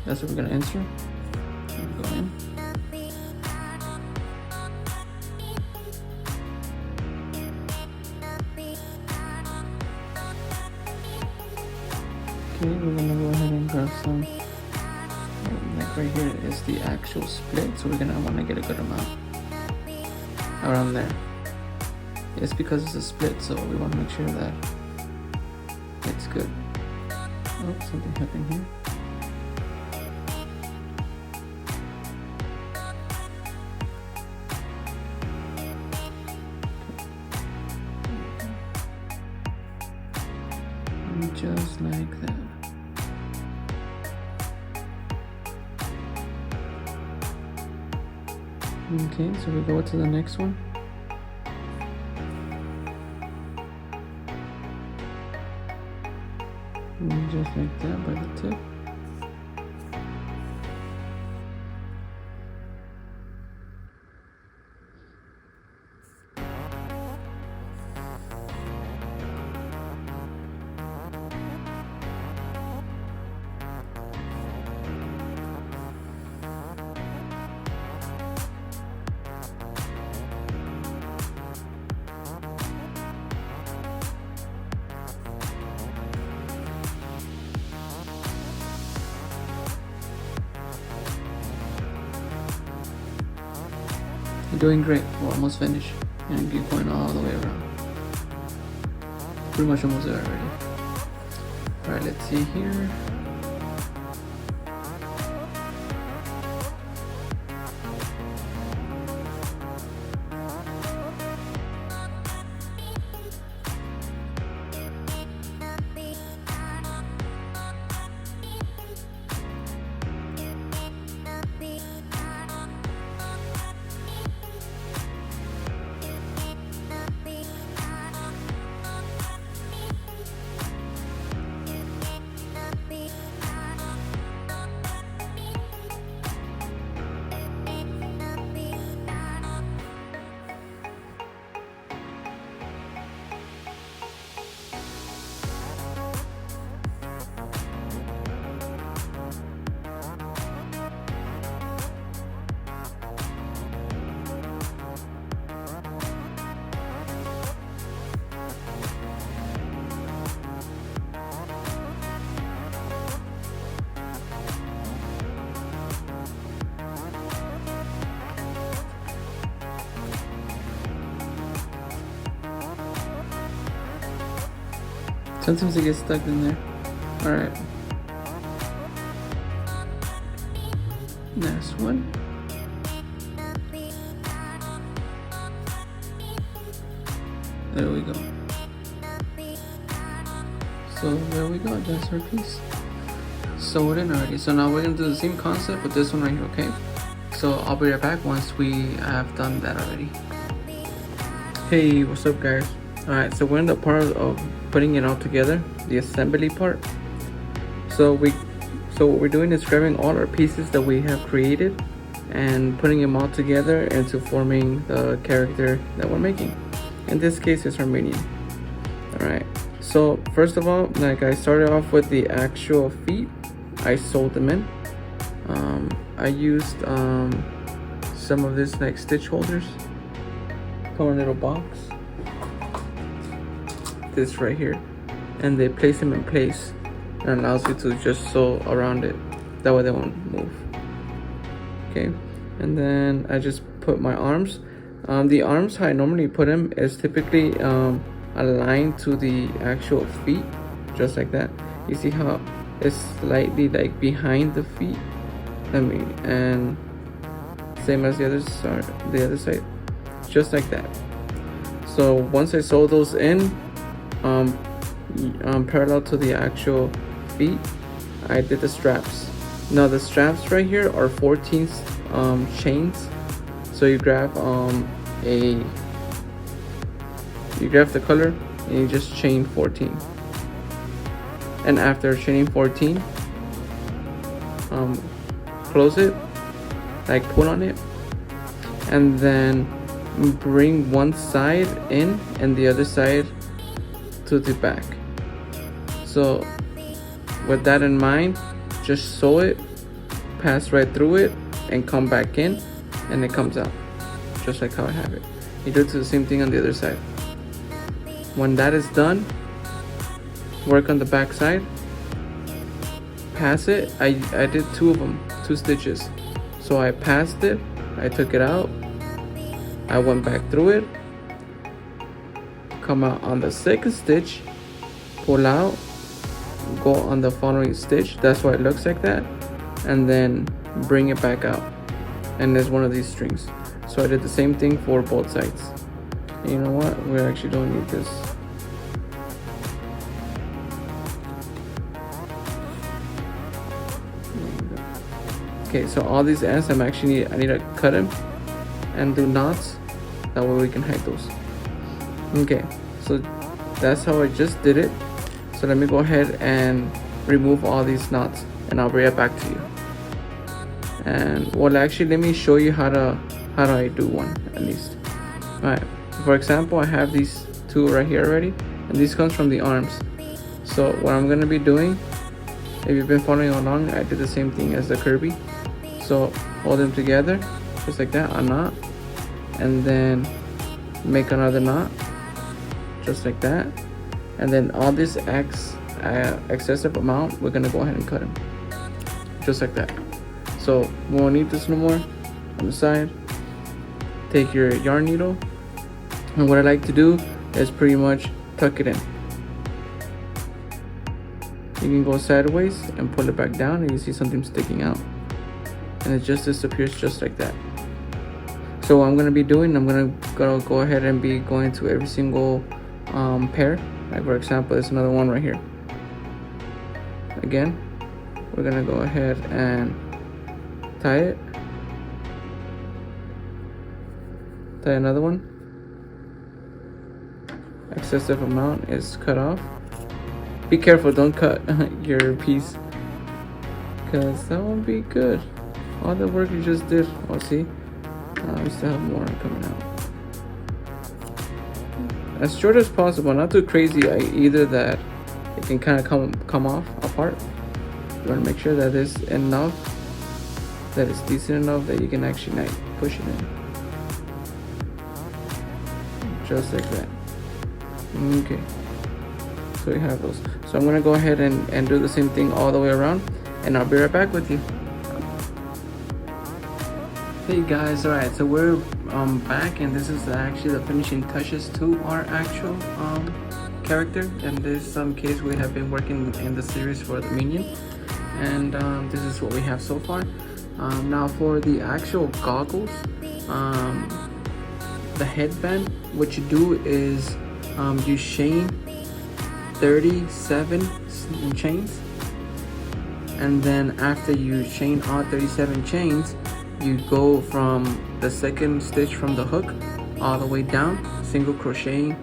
That's what we're going to insert. Go in. Okay, we're gonna go ahead and grab some. Like right here is the actual split, so we're gonna want to get a good amount around there. It's because it's a split, so we want to make sure that it's good. Oh, something happened here. Just like that. Okay, so we go to the next one. And just like that by the tip. You're doing great. We're almost finished. And you're going all the way around. Pretty much almost there already. All right, let's see here. Sometimes it gets stuck in there. All right. Last one. There we go. So there we go, that's our piece. Sew it in already. So now we're gonna do the same concept with this one right here, okay? So I'll be right back once we have done that already. Hey, what's up guys? Alright, so we're in the part of putting it all together, the assembly part. So what we're doing is grabbing all our pieces that we have created and putting them all together into forming the character that we're making. In this case, it's our minion. Alright, so first of all, like I started off with the actual feet. I sewed them in. I used some of this like stitch holders. Come in a little box. This right here, and they place them in place and allows you to just sew around it. That way they won't move. Okay, and then I just put my arms. The arms, how I normally put them is typically aligned to the actual feet, just like that. You see how it's slightly like behind the feet. And same as the other side, just like that. So once I sew those in, parallel to the actual feet, I did the straps. Now the straps right here are 14 chains. So you grab the color and you just chain 14. And after chaining 14, close it, like pull on it, and then bring one side in and the other side to the back. So with that in mind, just sew it, pass right through it, and come back in, and it comes out just like how I have it. You do the same thing on the other side. When that is done, work on the back side, pass it. I did 2 of them, 2 stitches. So I passed it, I took it out, I went back through it, come out on the second stitch, pull out, go on the following stitch. That's why it looks like that, and then bring it back out, and there's one of these strings. So I did the same thing for both sides. And you know what, we actually don't need this. Okay, so all these ends I need to cut them and do knots. That way we can hide those. Okay, so that's how I just did it. So let me go ahead and remove all these knots, and I'll bring it back to you. And well, actually, let me show you how do I do one at least. All right. For example, I have these 2 right here already, and this comes from the arms. So what I'm gonna be doing, if you've been following along, I did the same thing as the Kirby. So hold them together, just like that, a knot, and then make another knot, just like that. And then all this excessive amount, we're gonna go ahead and cut them, just like that. So we won't need this no more. On the side, take your yarn needle, and what I like to do is pretty much tuck it in. You can go sideways and pull it back down, and you see something sticking out, and it just disappears just like that. So what I'm gonna be doing, I'm gonna go ahead and be going to every single pair. Like for example, there's another one right here. Again, we're gonna go ahead and tie it. Tie another one. Excessive amount is cut off. Be careful, don't cut your piece, because that won't be good. All the work you just did. Oh, see, we still have more coming out. As short as possible, not too crazy either, that it can kind of come off apart. You want to make sure that it's enough, that it's decent enough that you can actually like push it in, just like that. Okay, so we have those. So I'm gonna go ahead and do the same thing all the way around, and I'll be right back with you. Hey guys, all right, so we're back, and this is actually the finishing touches to our actual character. In this case, we have been working in the series for the minion, and this is what we have so far. Now for the actual goggles, the headband, what you do is you chain 37 chains, and then after you chain all 37 chains, you go from the second stitch from the hook all the way down, single crocheting,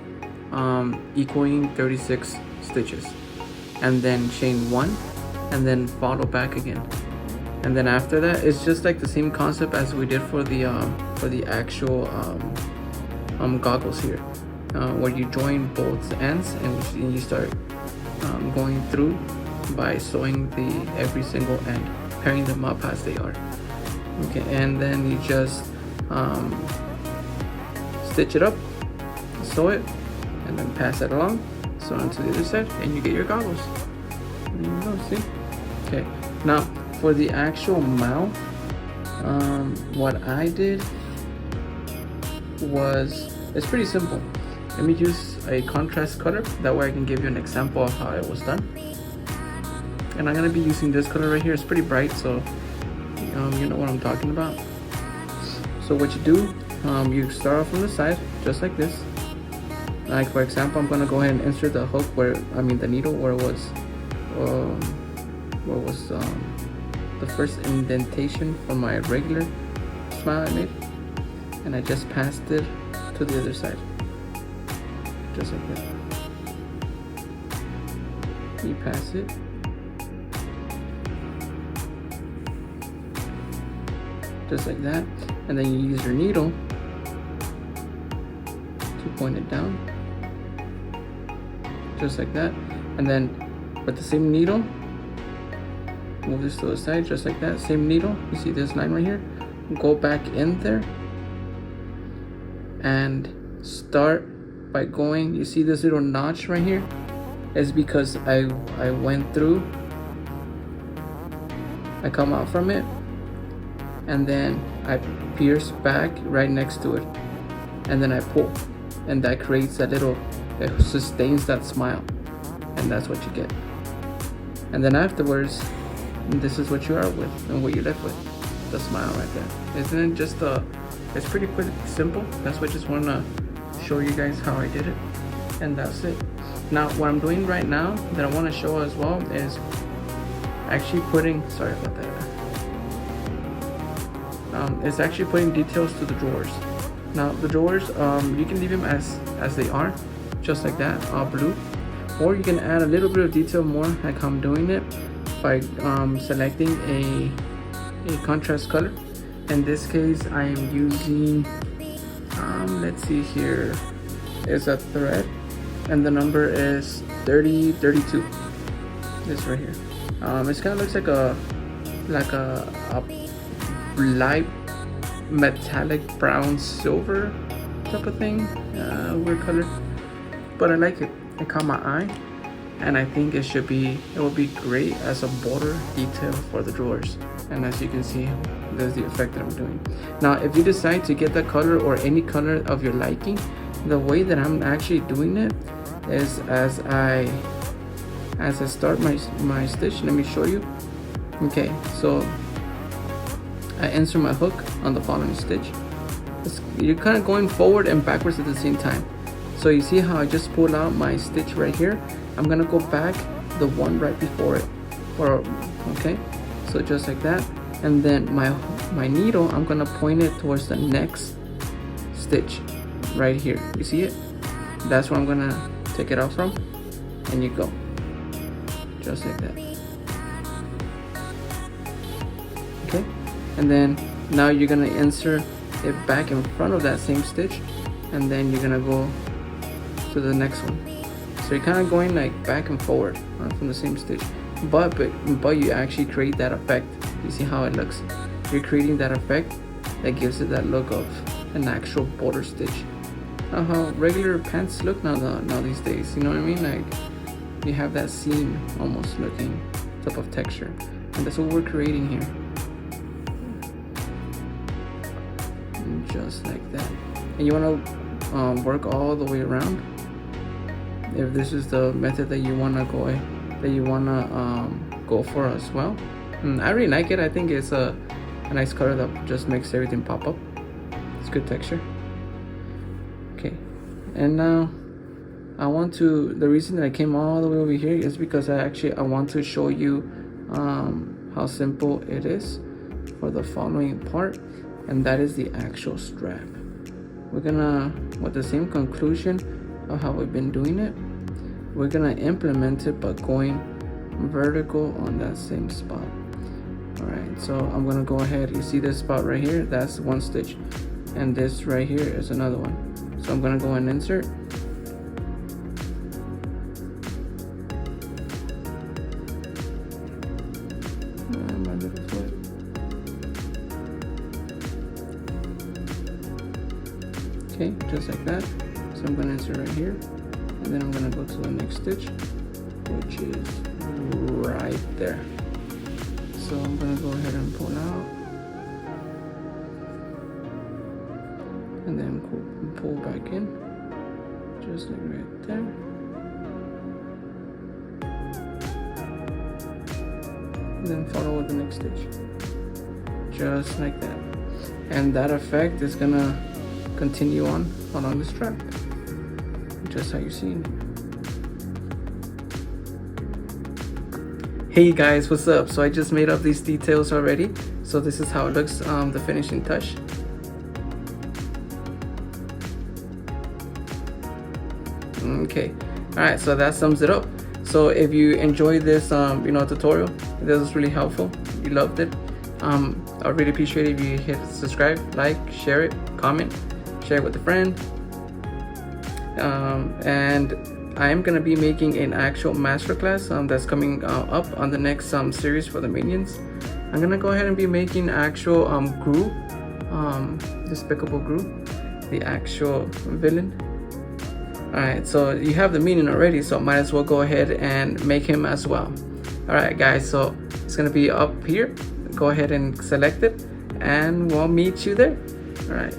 equaling 36 stitches, and then chain 1, and then follow back again. And then after that, it's just like the same concept as we did for the actual goggles here, where you join both ends, and you start going through by sewing every single end, pairing them up as they are. Okay, and then you just stitch it up, sew it, and then pass it along, sew onto the other side, and you get your goggles. There you go, see? Okay, now for the actual mouth, what I did was, it's pretty simple. Let me use a contrast color, that way I can give you an example of how it was done. And I'm gonna be using this color right here. It's pretty bright, so you know what I'm talking about. So what you do, you start off from the side, just like this. Like for example, I'm gonna go ahead and insert the hook the needle where it was, the first indentation for my regular smile I made, and I just passed it to the other side, just like that. You pass it, just like that, and then you use your needle to point it down, just like that, and then with the same needle, move this to the side, just like that. Same needle, you see this line right here, go back in there and start by going, you see this little notch right here, is because I went through, I come out from it, and then I pierce back right next to it, and then I pull, and that creates that little, it sustains that smile, and that's what you get. And then afterwards, this is what you are with, and what you're left with, the smile right there. Isn't it just it's pretty simple. That's what I just want to show you guys how I did it, and that's it. Now what I'm doing right now that I want to show as well is actually putting, sorry about that, it's actually putting details to the drawers. Now the drawers, you can leave them as they are, just like that, all blue, or you can add a little bit of detail more, like I'm doing it by selecting a contrast color. In this case, I am using, let's see here, is a thread, and the number is 3032. This right here. It kind of looks like a light metallic brown silver type of thing, weird color, but I like it. It caught my eye, and I think it will be great as a border detail for the drawers. And as you can see, there's the effect that I'm doing. Now if you decide to get the color or any color of your liking, the way that I'm actually doing it is as I as I start my stitch, let me show you. Okay, so I insert my hook on the following stitch. You're kind of going forward and backwards at the same time. So you see how I just pulled out my stitch right here? I'm gonna go back the one right before it, okay, so just like that. And then my needle, I'm gonna point it towards the next stitch right here. You see it? That's where I'm gonna take it out from, and you go just like that. Okay, and then now you're gonna insert it back in front of that same stitch, and then you're gonna go to the next one. So you're kind of going like back and forward from the same stitch, but you actually create that effect. You see how it looks? You're creating that effect that gives it that look of an actual border stitch. How regular pants look now these days, you know what I mean? Like you have that seam almost looking type of texture, and that's what we're creating here. And just like that. And you want to work all the way around. If this is the method that you wanna go for as well. I really like it. I think it's a nice color that just makes everything pop up. It's good texture. Okay, and now the reason that I came all the way over here is because I want to show you how simple it is for the following part, and that is the actual strap. We're gonna, with the same conclusion of how we've been doing it, we're gonna implement it but going vertical on that same spot. All right, so I'm gonna go ahead, you see this spot right here, that's one stitch, and this right here is another one. So I'm gonna go and insert, and my little foot. Okay, just like that. So I'm gonna insert right here, and then I'm gonna go to the next stitch, which is right there. So I'm gonna go ahead and pull out, and then pull back in, just like right there. And then follow with the next stitch, just like that. And that effect is gonna continue on along the strap, just how you're seeing it. Hey guys, what's up? So I just made up these details already. So this is how it looks, the finishing touch. Okay, all right, so that sums it up. So if you enjoyed this tutorial, this was really helpful, you loved it, I really appreciate it if you hit subscribe, like, share it, comment, share it with a friend. And I am going to be making an actual masterclass that's coming up on the next series for the minions. I'm going to go ahead and be making actual Gru, Despicable Gru, the actual villain. Alright, so you have the minion already, so might as well go ahead and make him as well. Alright guys, so it's going to be up here. Go ahead and select it, and we'll meet you there. Alright.